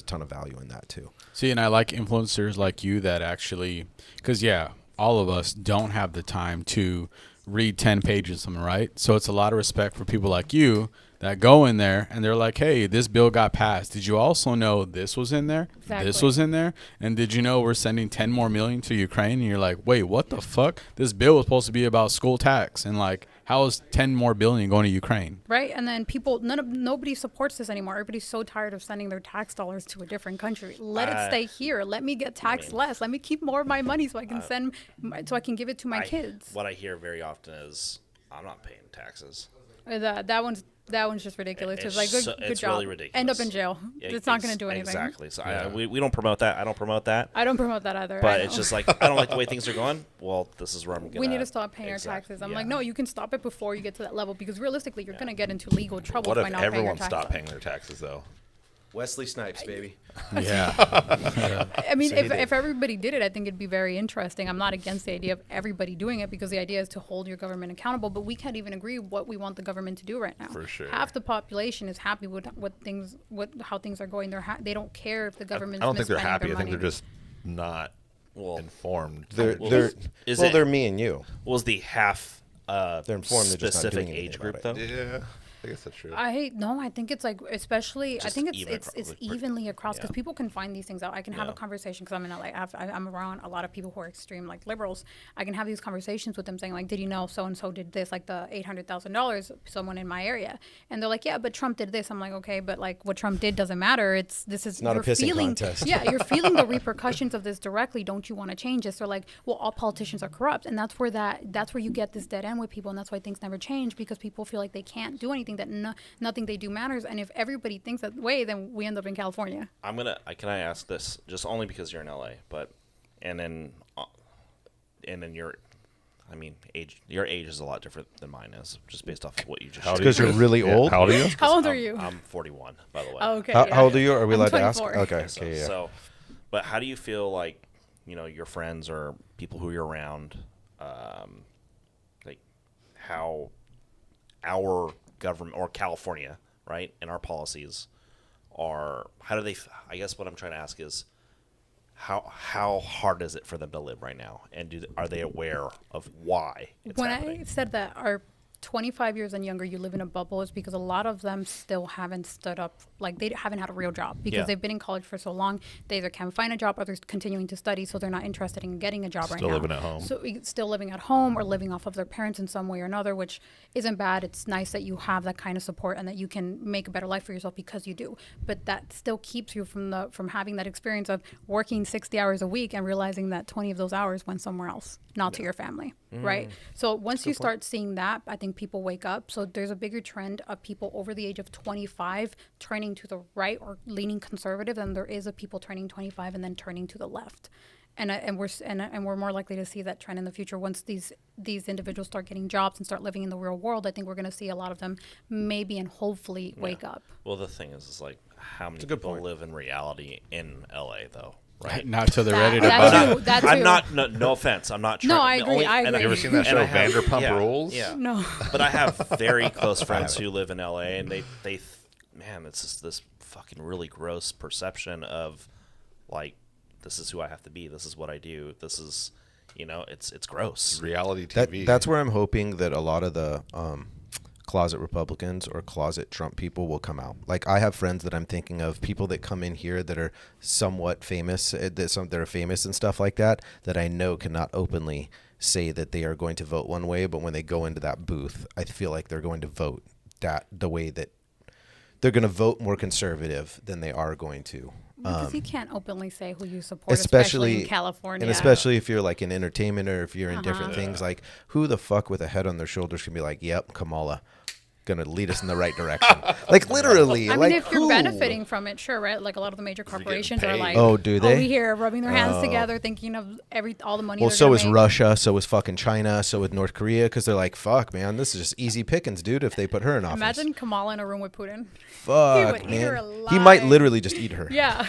ton of value in that too. See, and I like influencers like you that actually, because all of us don't have the time to read 10 pages of something, right? So it's a lot of respect for people like you that go in there and they're like, hey, this bill got passed. Did you also know this was in there? Exactly. This was in there? And did you know we're sending 10 more million to Ukraine? And you're like, wait, what the fuck? This bill was supposed to be about school tax. And like, how is 10 more billion going to Ukraine? Right. And then nobody supports this anymore. Everybody's so tired of sending their tax dollars to a different country. Let it stay here. Let me get taxed less. Let me keep more of my money so I can so I can give it to my kids. What I hear very often is, I'm not paying taxes. That one's just ridiculous. It's like good it's job. really ridiculous. End up in jail. Yeah, It's not going to do anything. Exactly. So we don't promote that. I don't promote that. I don't promote that either. But I it's know. just like, I don't like the way things are going. Well, this is where I'm going to... We need to stop paying our taxes. I'm like, no, you can stop it before you get to that level because realistically, you're going to get into legal trouble What by if not paying your everyone taxes. stopped paying their taxes, though? Wesley Snipes, baby. Yeah. I mean, So he if did. everybody did it, I think it'd be very interesting. I'm not against the idea of everybody doing it because the idea is to hold your government accountable, but we can't even agree what we want the government to do right now. For sure. Half the population is happy with how things are going. They don't care if the government. I don't think they're misspending happy. their I think money. they're just not informed. They're me and you. What was the half They're informed. They're just not specific doing anything age group, though? about it. Yeah. I guess that's true. I think it's like, especially, I Just think even it's evenly across, because yeah. people can find these things out. I can have a Yeah. conversation, because I'm in LA. I'm around a lot of people who are extreme, like liberals. I can have these conversations with them saying, like, did you know so and so did this, like the $800,000, someone in my area, and they're like, yeah, but Trump did this. I'm like, okay, but like what Trump did doesn't matter. This is not a you're pissing feeling, contest. yeah, you're feeling the repercussions of this directly. Don't you want to change this? They're like, well, all politicians are corrupt, and that's where you get this dead end with people, and that's why things never change, because people feel like they can't do anything, that nothing they do matters, and if everybody thinks that way, then we end up in California. Can I ask this just only because you're in LA, but and then your, I mean, your age is a lot different than mine is, just based off of what you just shared. Because you're really old. How old are you? How old are you? I'm 41, by the way. Oh, okay. How old are you? Are we I'm allowed to ask? 24. Okay. So, Okay. Yeah. so, but how do you feel like, your friends or people who you're around, like how our government or California, right, and our policies are, how do they, I guess what I'm trying to ask is, how hard is it for them to live right now, and are they aware of why it's When happening? I said that our 25 years and younger, you live in a bubble, is because a lot of them still haven't stood up, like they haven't had a real job, because Yeah. they've been in college for so long. They either can't find a job, or they're continuing to study, so they're not interested in getting a job right now. Still living at home. So still living at home, or living off of their parents in some way or another, which isn't bad. It's nice that you have that kind of support and that you can make a better life for yourself because you do. But that still keeps you from having that experience of working 60 hours a week and realizing that 20 of those hours went somewhere else, not to your family, right? So once you start seeing that, I think people wake up. So there's a bigger trend of people over the age of 25 turning to the right or leaning conservative than there is of people turning 25 and then turning to the left. And we're more likely to see that trend in the future once these individuals start getting jobs and start living in the real world. I think we're going to see a lot of them maybe and hopefully wake up. Well, the thing is like, how many a good people point. live in reality in LA though, right? Not till they're ready to That buy. too, that I'm too. not. No offense. I'm not. No, trying, I agree, I agree. You ever seen that and show I have- Vanderpump yeah, Rules? Yeah. No. But I have very close friends who live in LA, and man, it's just this fucking really gross perception of, like, this is who I have to be. This is what I do. This is, it's gross. Reality TV. That's where I'm hoping that a lot of the closet Republicans or closet Trump people will come out. Like, I have friends that I'm thinking of, people that come in here that are somewhat famous, that are famous and stuff like that I know cannot openly say that they are going to vote one way, but when they go into that booth, I feel like they're going to vote the way that they're going to vote more conservative than they are going to. Because you can't openly say who you support, especially in California. And especially if you're like in entertainment or if you're in different things, like who the fuck with a head on their shoulders can be like, yep, Kamala, gonna lead us in the right direction. Like literally. I like, mean, if you're who? benefiting from it, sure, right? Like a lot of the major corporations are paid? like, Oh, do they? over here rubbing their hands together, thinking of all the money. Well, they're so gonna is make. Russia, so is fucking China, so is North Korea, because they're like, fuck, man, this is just easy pickings, dude, if they put her in office. Imagine Kamala in a room with Putin. Fuck, would eat her man. He might alive. literally just eat her. Yeah.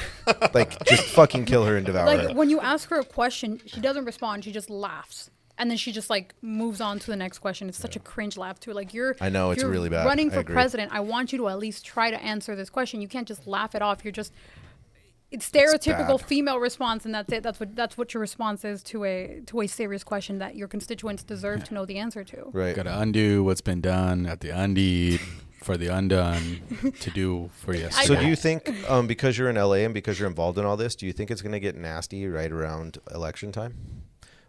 Like, just fucking kill her and devour Like her. when you ask her a question, she doesn't respond. She just laughs. And then she just like moves on to the next question. It's such a cringe laugh too. Like I know, it's you're really bad. running I for agree. president. I want you to at least try to answer this question. You can't just laugh it off. You're just it's stereotypical bad. female response, and that's it. That's what your response is to a serious question that your constituents deserve to know the answer to. Right. Got to undo what's been done at the undeed for the undone to do for yesterday. So do you think, because you're in LA and because you're involved in all this, do you think it's going to get nasty right around election time?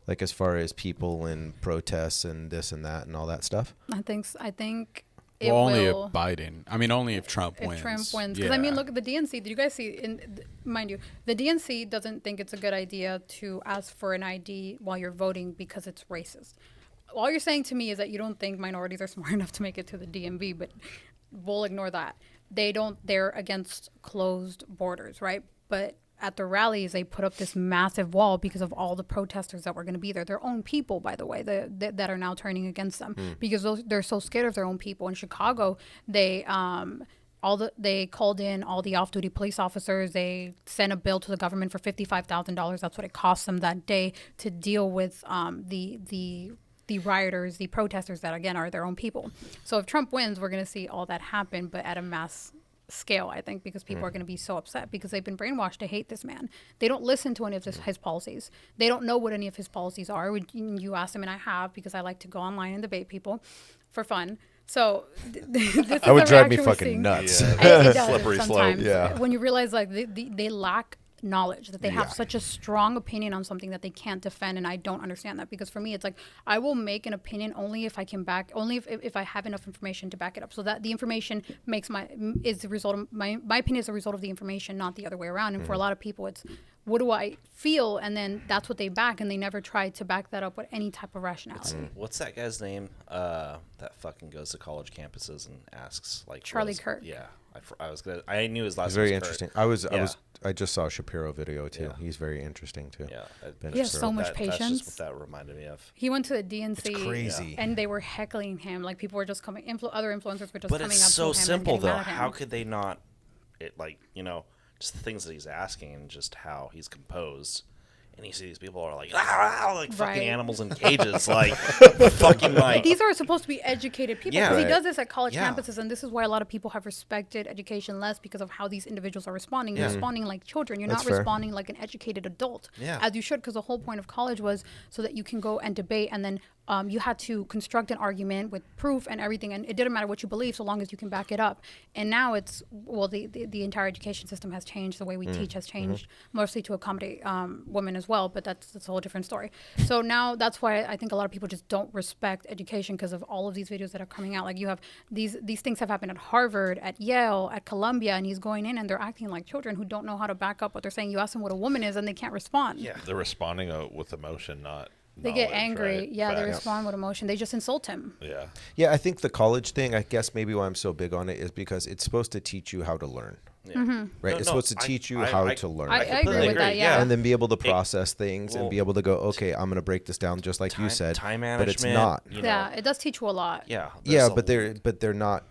Like as far as people and protests and this and that and all that stuff? I think it Well, only will. if Biden. I mean, only if Trump If wins. Trump wins, because I mean, Yeah. look at the DNC. Did you guys see? Mind you, the DNC doesn't think it's a good idea to ask for an ID while you're voting because it's racist. All you're saying to me is that you don't think minorities are smart enough to make it to the DMV, but we'll ignore that. They're against closed borders, right? But at the rallies, they put up this massive wall because of all the protesters that were going to be there. Their own people, by the way, that are now turning against them because they're so scared of their own people. In Chicago, they called in all the off-duty police officers. They sent a bill to the government for $55,000. That's what it cost them that day to deal with the rioters, the protesters that again are their own people. So if Trump wins, we're going to see all that happen, but at a mass scale, I think, because people are going to be so upset because they've been brainwashed to hate this man. They don't listen to any of his policies. They don't know what any of his policies are. You ask them, and I have, because I like to go online and debate people for fun. So this is That would the drive me reaction we're fucking seeing. nuts. Yeah. It does Slippery slope. sometimes. Yeah. When you realize like they lack knowledge, that they have Yeah. such a strong opinion on something that they can't defend, and I don't understand that, because for me it's like I will make an opinion only if I can only if I have enough information to back it up, so that the information is the result of my opinion is a result of the information, not the other way around. And for a lot of people it's, what do I feel, and then that's what they back, and they never try to back that up with any type of rationality. What's that guy's name? That fucking goes to college campuses and asks like Charlie what is- Kirk. Yeah, I knew his last. He's name very was Kirk. interesting. Yeah. I just saw a Shapiro video too. Yeah. He's very interesting too. Yeah, Ben He has Shapiro. so much That's patience. just what that reminded me of. He went to the DNC. It's crazy. And they were heckling him. Like people were just coming, other influencers were just But coming it's up so to him simple and getting though. mad at him. How could they not? It like just the things that he's asking and just how he's composed. And you see these people are like, like fucking Right. animals in cages, like fucking like. These are supposed to be educated people. Yeah. Because he Right. does this at college Yeah. campuses, and this is why a lot of people have respected education less, because of how these individuals are responding. They're responding like children. You're That's not fair. responding like an educated adult, Yeah. as you should, because the whole point of college was so that you can go and debate, and then you had to construct an argument with proof and everything, and it didn't matter what you believe so long as you can back it up. And now it's, well, the entire education system has changed. The way we teach has changed, mostly to accommodate women as well, but that's a whole different story. So now that's why I think a lot of people just don't respect education, because of all of these videos that are coming out. Like you have these things have happened at Harvard, at Yale, at Columbia, and he's going in and they're acting like children who don't know how to back up what they're saying. You ask them what a woman is and they can't respond. Yeah. They're responding with emotion, not. They get knowledge, angry. right? Yeah, they Facts. respond with emotion. They just insult him. Yeah. Yeah, I think the college thing, I guess maybe why I'm so big on it is because it's supposed to teach you how to learn, Yeah. Mm-hmm. right? It's supposed to teach you how to learn. I agree completely with that, yeah. And then be able to process things and well, be able to go, okay, I'm going to break this down just like you said. time but management. it's not. Yeah, it does teach you a lot. Yeah. Yeah, there's but they're not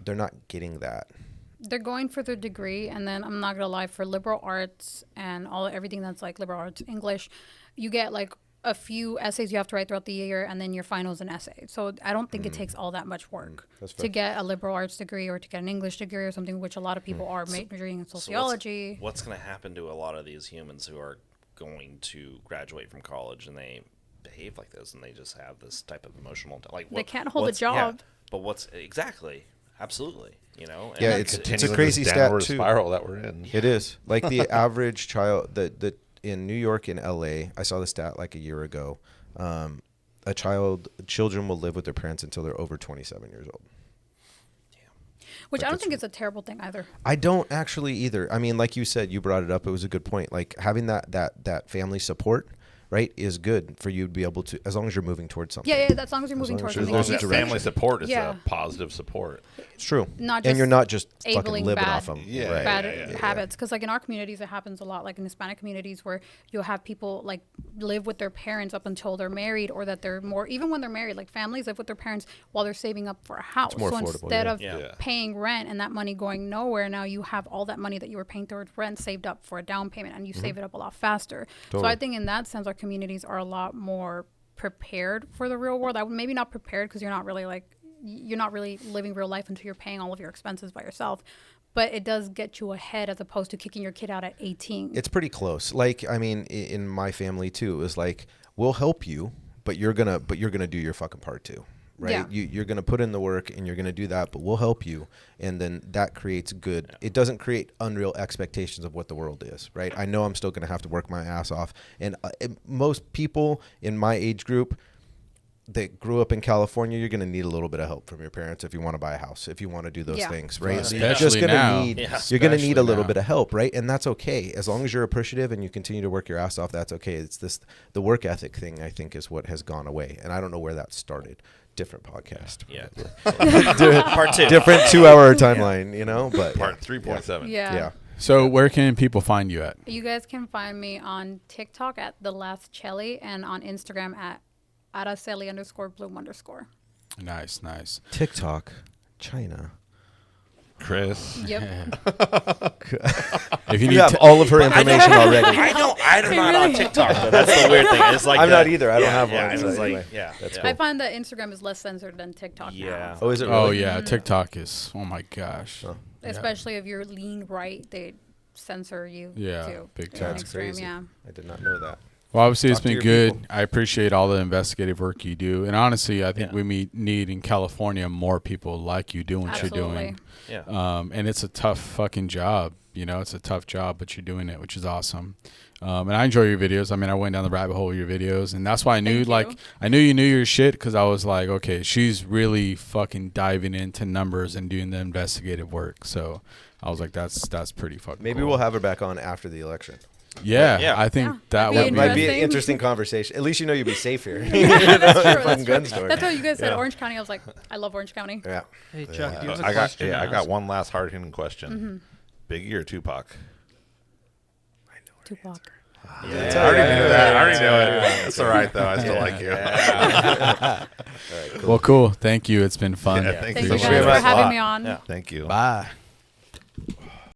getting that. They're going for their degree, and then I'm not gonna lie, for liberal arts and everything that's like liberal arts English, you get like a few essays you have to write throughout the year, and then your final's an essay. So I don't think it takes all that much work That's to fair. get a liberal arts degree or to get an English degree or something, which a lot of people are majoring in sociology. What's going to happen to a lot of these humans who are going to graduate from college and they behave like this and they just have this type of emotional like They can't hold a yeah, job. but what's exactly absolutely and Yeah, it's a Continuing crazy this stat downward too. spiral that we're in. It is. Like the average child that in New York and LA, I saw the stat like a year ago. Children will live with their parents until they're over 27 years old. Which Like I don't it's- think it's a terrible thing either. I don't actually either. I mean, like you said, you brought it up. It was a good point. Like having that family support, right, is good for you to be able to, as long as you're moving towards something. Yeah, as long as you're moving long as towards you're- something. there's That a You direction. family support is Yeah. a positive support. It's true. Not And you're just not just abling fucking living bad- off them. Yeah, right. bad habits, because like in our communities it happens a lot, like in Hispanic communities, where you'll have people like live with their parents up until they're married, or that they're more, even when they're married, like families live with their parents while they're saving up for a house. more So affordable, instead yeah. of Yeah. paying rent and that money going nowhere, now you have all that money that you were paying towards rent saved up for a down payment, and you save it up a lot faster. So Totally. I think in that sense our communities are a lot more prepared for the real world. I would maybe not prepared, because you're not really living real life until you're paying all of your expenses by yourself, but it does get you ahead as opposed to kicking your kid out at 18. It's pretty close. Like, I mean, in my family too, it was like, we'll help you, but you're gonna do your fucking part too, right? Yeah. You're gonna put in the work and you're gonna do that, but we'll help you, and then that creates good. It doesn't create unreal expectations of what the world is, right? I know I'm still gonna have to work my ass off, and most people in my age group that grew up in California, you're going to need a little bit of help from your parents if you want to buy a house, if you want to do those Yeah. things, right? So Especially now. need Yeah. you're going to need a Especially little now. bit of help, right? And that's okay as long as you're appreciative and you continue to work your ass off. That's okay. It's the work ethic thing, I think, is what has gone away, and I don't know where that started. Different podcast, yeah. part 2, different 2-hour timeline, you know. But Part 3.7. yeah. So where can people find you at? You guys can find me on TikTok at The Last Chelly, and on Instagram at Araceli _Bloom_. Nice. TikTok, China. Chris. Yep. If you You need have all of her information already. I'm not on TikTok though. That's the weird thing. It's like I'm not either. I don't have yeah, one, It's so like anyway. that's I find that Instagram is less censored than TikTok Yeah. now. Oh, is it really? Oh yeah, TikTok is. Oh my gosh. Oh. Yeah. Especially if you're lean right, they censor you Yeah, too. big on time. That's Instagram, crazy. yeah. I did not know that. Well, obviously, it's Talk to been your good. people. I appreciate all the investigative work you do. And honestly, I think Yeah. we need in California more people like you doing what you're doing. Yeah. And it's a tough fucking job. You know, it's a tough job, but you're doing it, which is awesome. And I enjoy your videos. I mean, I went down the rabbit hole with your videos, and that's why I knew, Thank you. I knew you knew your shit because I was like, okay, she's really fucking diving into numbers and doing the investigative work. So I was like, that's pretty fucking Maybe cool. we'll have her back on after the election. Yeah, Yeah. I think Yeah, that that'd would be That might be an Interesting. interesting conversation. At least you know you'll be safe here. Yeah, that's true. Fucking That's, gun true. store. That's what you guys said. Yeah. Orange County. I was like, I love Orange County. Yeah. Hey Chuck, do you have a I got question? to I got ask? one last hard hitting question. Biggie or Tupac? Tupac. I already knew that. I already knew it. That's all right though. I still like you. Well, cool. Thank you. It's been fun. Yeah, thank Thank you you so guys much. for having lot. me on. Yeah. Thank you. Bye.